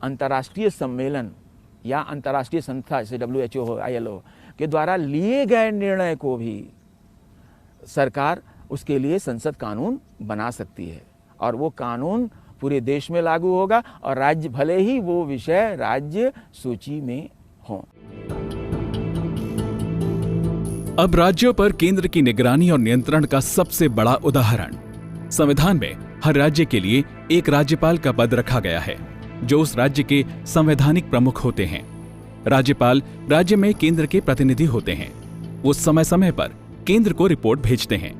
अंतर्राष्ट्रीय सम्मेलन या अंतर्राष्ट्रीय संस्था जैसे WHO हो, ILO के द्वारा लिए गए निर्णय को भी सरकार उसके लिए संसद कानून बना सकती है और वो कानून पूरे देश में लागू होगा और राज्य भले ही वो विषय राज्य सूची में हो। अब राज्यों पर केंद्र की निगरानी और नियंत्रण का सबसे बड़ा उदाहरण, संविधान में हर राज्य के लिए एक राज्यपाल का पद रखा गया है, जो उस राज्य के संवैधानिक प्रमुख होते हैं। राज्यपाल राज्य में केंद्र के प्रतिनिधि होते हैं। वो समय समय पर केंद्र को रिपोर्ट भेजते हैं।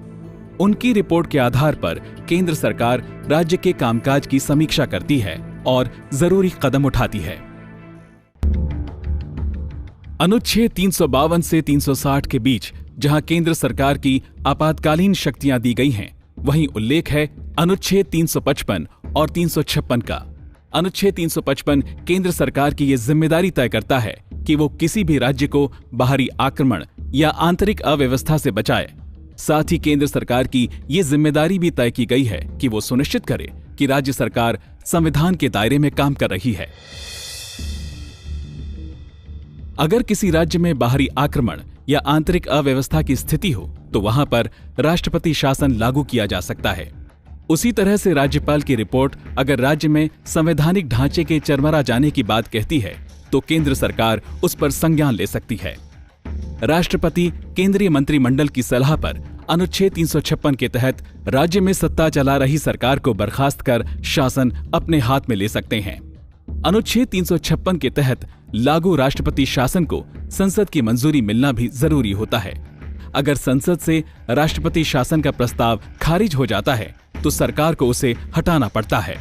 उनकी रिपोर्ट के आधार पर केंद्र सरकार राज्य के कामकाज की समीक्षा करती है और जरूरी कदम उठाती है। अनुच्छेद 352 से 360 के बीच जहां केंद्र सरकार की आपातकालीन शक्तियां दी गई हैं, वहीं उल्लेख है अनुच्छेद 355 और 356 का। अनुच्छेद 355 केंद्र सरकार की यह जिम्मेदारी तय करता है कि वो किसी भी राज्य को बाहरी आक्रमण या आंतरिक अव्यवस्था से बचाए। साथ ही केंद्र सरकार की ये जिम्मेदारी भी तय की गई है कि वो सुनिश्चित करे कि राज्य सरकार संविधान के दायरे में काम कर रही है। अगर किसी राज्य में बाहरी आक्रमण या आंतरिक अव्यवस्था की स्थिति हो तो वहां पर राष्ट्रपति शासन लागू किया जा सकता है। उसी तरह से राज्यपाल की रिपोर्ट अगर राज्य में संवैधानिक ढांचे के चरमरा जाने की बात कहती है तो केंद्र सरकार उस पर संज्ञान ले सकती है। राष्ट्रपति केंद्रीय मंत्रिमंडल की सलाह पर अनुच्छेद 356 के तहत राज्य में सत्ता चला रही सरकार को बर्खास्त कर शासन अपने हाथ में ले सकते हैं। अनुच्छेद 356 के तहत लागू राष्ट्रपति शासन को संसद की मंजूरी मिलना भी जरूरी होता है। अगर संसद से राष्ट्रपति शासन का प्रस्ताव खारिज हो जाता है तो सरकार को उसे हटाना पड़ता है।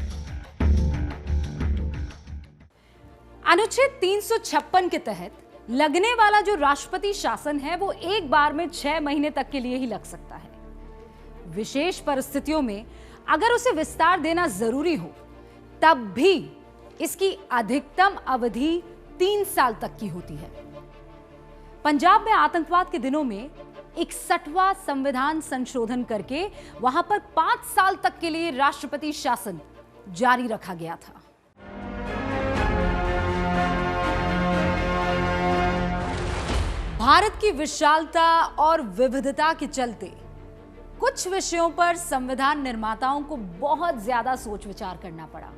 अनुच्छेद 356 के तहत लगने वाला जो राष्ट्रपति शासन है वो एक बार में 6 महीने तक के लिए ही लग सकता है। विशेष परिस्थितियों में अगर उसे विस्तार देना जरूरी हो तब भी इसकी अधिकतम अवधि 3 साल तक की होती है। पंजाब में आतंकवाद के दिनों में 61वां संविधान संशोधन करके वहां पर 5 साल तक के लिए राष्ट्रपति शासन जारी रखा गया था। भारत की विशालता और विविधता के चलते कुछ विषयों पर संविधान निर्माताओं को बहुत ज्यादा सोच विचार करना पड़ा।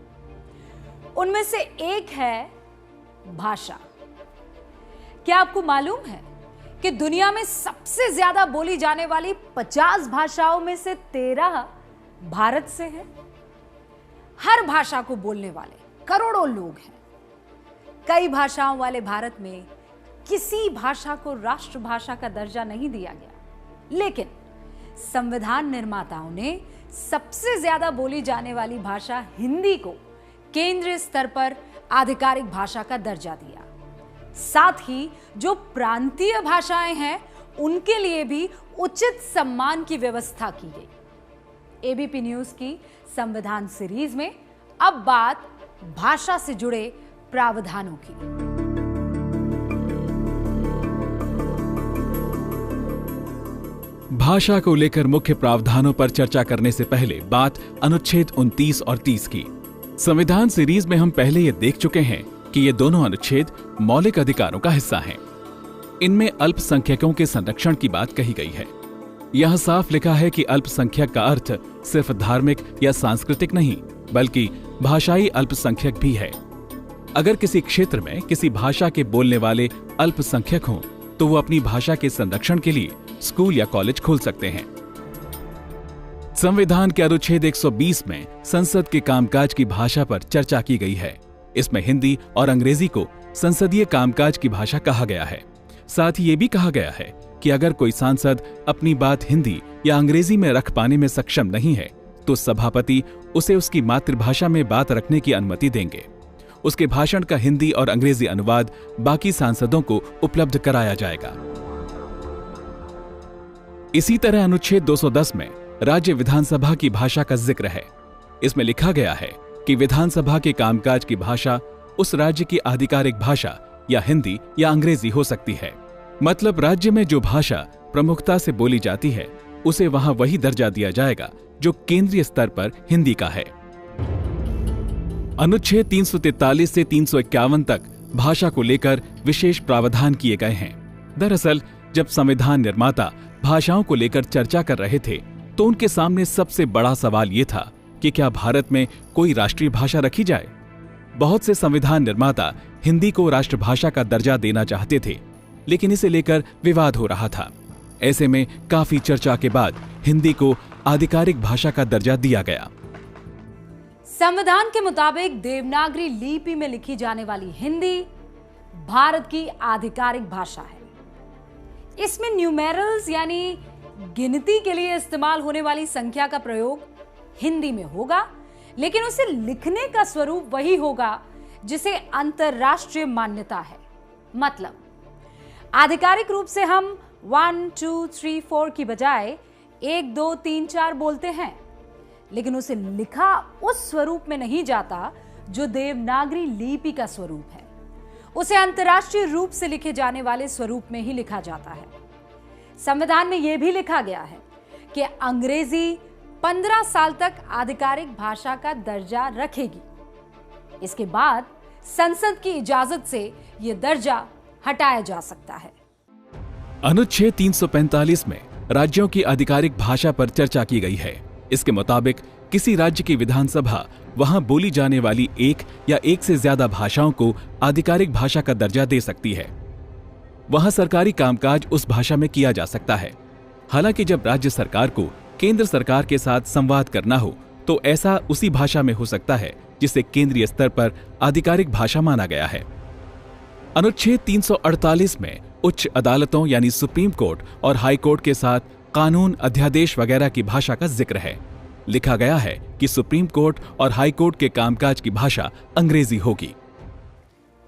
उनमें से एक है भाषा। क्या आपको मालूम है कि दुनिया में सबसे ज्यादा बोली जाने वाली 50 भाषाओं में से 13 भारत से हैं? हर भाषा को बोलने वाले करोड़ों लोग हैं। कई भाषाओं वाले भारत में किसी भाषा को राष्ट्रभाषा का दर्जा नहीं दिया गया, लेकिन संविधान निर्माताओं ने सबसे ज्यादा बोली जाने वाली भाषा हिंदी को केंद्रीय स्तर पर आधिकारिक भाषा का दर्जा दिया। साथ ही जो प्रांतीय भाषाएं हैं उनके लिए भी उचित सम्मान की व्यवस्था की गई। एबीपी न्यूज की संविधान सीरीज में अब बात भाषा से जुड़े प्रावधानों की। भाषा को लेकर मुख्य प्रावधानों पर चर्चा करने से पहले बात अनुच्छेद 29 और 30 की। संविधान सीरीज में हम पहले ये देख चुके हैं कि ये दोनों अनुच्छेद मौलिक अधिकारों का हिस्सा हैं। इनमें अल्पसंख्यकों के संरक्षण की बात कही गई है। यह साफ लिखा है कि अल्पसंख्यक का अर्थ सिर्फ धार्मिक या सांस्कृतिक नहीं बल्कि भाषाई अल्पसंख्यक भी है। अगर किसी क्षेत्र में किसी भाषा के बोलने वाले अल्पसंख्यक हों तो वो अपनी भाषा के संरक्षण के लिए स्कूल या कॉलेज खोल सकते हैं। संविधान के अनुच्छेद 120 में संसद के कामकाज की भाषा पर चर्चा की गई है। इसमें हिंदी और अंग्रेजी को संसदीय कामकाज की भाषा कहा गया है। साथ ही ये भी कहा गया है कि अगर कोई सांसद अपनी बात हिंदी या अंग्रेजी में रख पाने में सक्षम नहीं है तो सभापति उसे उसकी मातृभाषा में बात रखने की अनुमति देंगे। उसके भाषण का हिंदी और अंग्रेजी अनुवाद बाकी सांसदों को उपलब्ध कराया जाएगा। इसी तरह अनुच्छेद 210 में राज्य विधानसभा की भाषा का जिक्र है। इसमें लिखा गया है कि विधानसभा के कामकाज की भाषा उस राज्य की आधिकारिक भाषा या हिंदी या अंग्रेजी हो सकती है। मतलब राज्य में जो भाषा प्रमुखता से बोली जाती है उसे वहां वही दर्जा दिया जाएगा जो केंद्रीय स्तर पर हिंदी का है। अनुच्छेद 343 से 351 तक भाषा को लेकर विशेष प्रावधान किए गए हैं। दरअसल जब संविधान निर्माता भाषाओं को लेकर चर्चा कर रहे थे तो उनके सामने सबसे बड़ा सवाल यह था कि क्या भारत में कोई राष्ट्रीय भाषा रखी जाए। बहुत से संविधान निर्माता हिंदी को राष्ट्रभाषा का दर्जा देना चाहते थे, लेकिन इसे लेकर विवाद हो रहा था। ऐसे में काफी चर्चा के बाद हिंदी को आधिकारिक भाषा का दर्जा दिया गया। संविधान के मुताबिक देवनागरी लिपि में लिखी जाने वाली हिंदी भारत की आधिकारिक भाषा है। इसमें न्यूमेरल्स यानी गिनती के लिए इस्तेमाल होने वाली संख्या का प्रयोग हिंदी में होगा, लेकिन उसे लिखने का स्वरूप वही होगा जिसे अंतरराष्ट्रीय मान्यता है। मतलब आधिकारिक रूप से हम 1 2 3 4 की बजाय 1 2 3 4 बोलते हैं, लेकिन उसे लिखा उस स्वरूप में नहीं जाता जो देवनागरी लिपि का स्वरूप है। उसे अंतरराष्ट्रीय रूप से लिखे जाने वाले स्वरूप में ही लिखा जाता है। संविधान में यह भी लिखा गया है कि अंग्रेजी 15 साल तक आधिकारिक भाषा का दर्जा रखेगी। इसके बाद संसद की इजाजत से यह दर्जा हटाया जा सकता है। अनुच्छेद 345 में राज्यों की आधिकारिक भाषा पर चर्चा की गई है। इसके मुताबिक किसी राज्य की विधानसभा वहां बोली जाने वाली एक या एक से ज्यादा भाषाओं को आधिकारिक भाषा का दर्जा दे सकती है। वहां सरकारी कामकाज उस भाषा में किया जा सकता है। हालांकि जब राज्य सरकार को केंद्र सरकार के साथ संवाद करना हो तो ऐसा उसी भाषा में हो सकता है जिसे केंद्रीय स्तर पर आधिकारिक भाषा माना गया है। अनुच्छेद 348 में उच्च अदालतों यानी सुप्रीम कोर्ट और हाई कोर्ट के साथ कानून, अध्यादेश वगैरह की भाषा का जिक्र है। लिखा गया है कि सुप्रीम कोर्ट और हाई कोर्ट के कामकाज की भाषा अंग्रेजी होगी।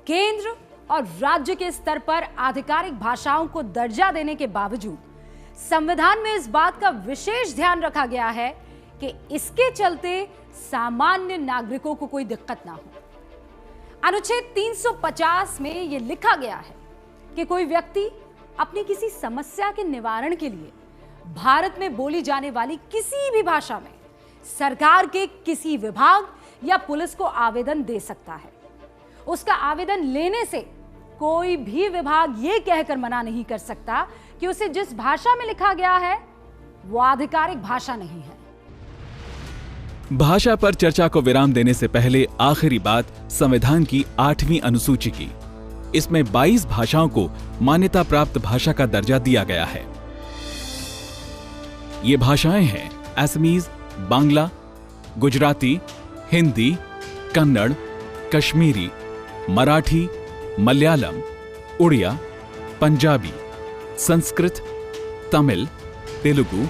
केंद्र और राज्य के स्तर पर आधिकारिक भाषाओं को दर्जा देने के बावजूद संविधान में इस बात का विशेष ध्यान रखा गया है कि इसके चलते सामान्य नागरिकों को कोई दिक्कत ना हो। अनुच्छेद 350 में यह लिखा गया है कि कोई व्यक्ति अपनी किसी समस्या के निवारण के लिए भारत में बोली जाने वाली किसी भी भाषा में सरकार के किसी विभाग या पुलिस को आवेदन दे सकता है। उसका आवेदन लेने से कोई भी विभाग यह कहकर मना नहीं कर सकता कि उसे जिस भाषा में लिखा गया है वो आधिकारिक भाषा नहीं है। भाषा पर चर्चा को विराम देने से पहले आखिरी बात संविधान की 8वीं अनुसूची की। इसमें 22 भाषाओं को मान्यता प्राप्त भाषा का दर्जा दिया गया है। ये भाषाएं हैं असमीज, बांग्ला, गुजराती, हिंदी, कन्नड़, कश्मीरी, मराठी, मलयालम, उड़िया, पंजाबी, संस्कृत, तमिल, तेलुगु,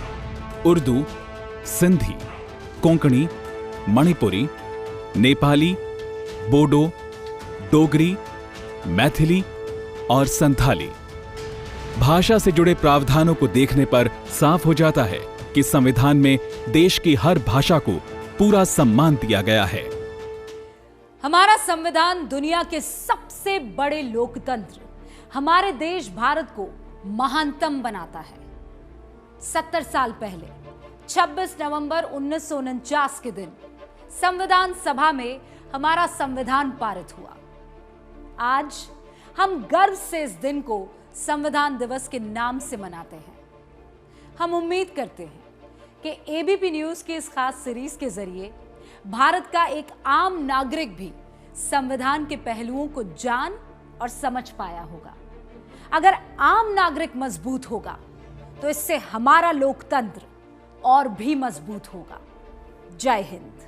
उर्दू, सिंधी, कोंकणी, मणिपुरी, नेपाली, बोडो, डोगरी, मैथिली और संथाली। भाषा से जुड़े प्रावधानों को देखने पर साफ हो जाता है कि संविधान में देश की हर भाषा को पूरा सम्मान दिया गया है। हमारा संविधान दुनिया के सबसे बड़े लोकतंत्र हमारे देश भारत को महानतम बनाता है। 70 साल पहले 26 नवंबर 1949 के दिन संविधान सभा में हमारा संविधान पारित हुआ। आज हम गर्व से इस दिन को संविधान दिवस के नाम से मनाते हैं। हम उम्मीद करते हैं कि एबीपी न्यूज की इस खास सीरीज के जरिए भारत का एक आम नागरिक भी संविधान के पहलुओं को जान और समझ पाया होगा। अगर आम नागरिक मजबूत होगा तो इससे हमारा लोकतंत्र और भी मजबूत होगा। जय हिंद।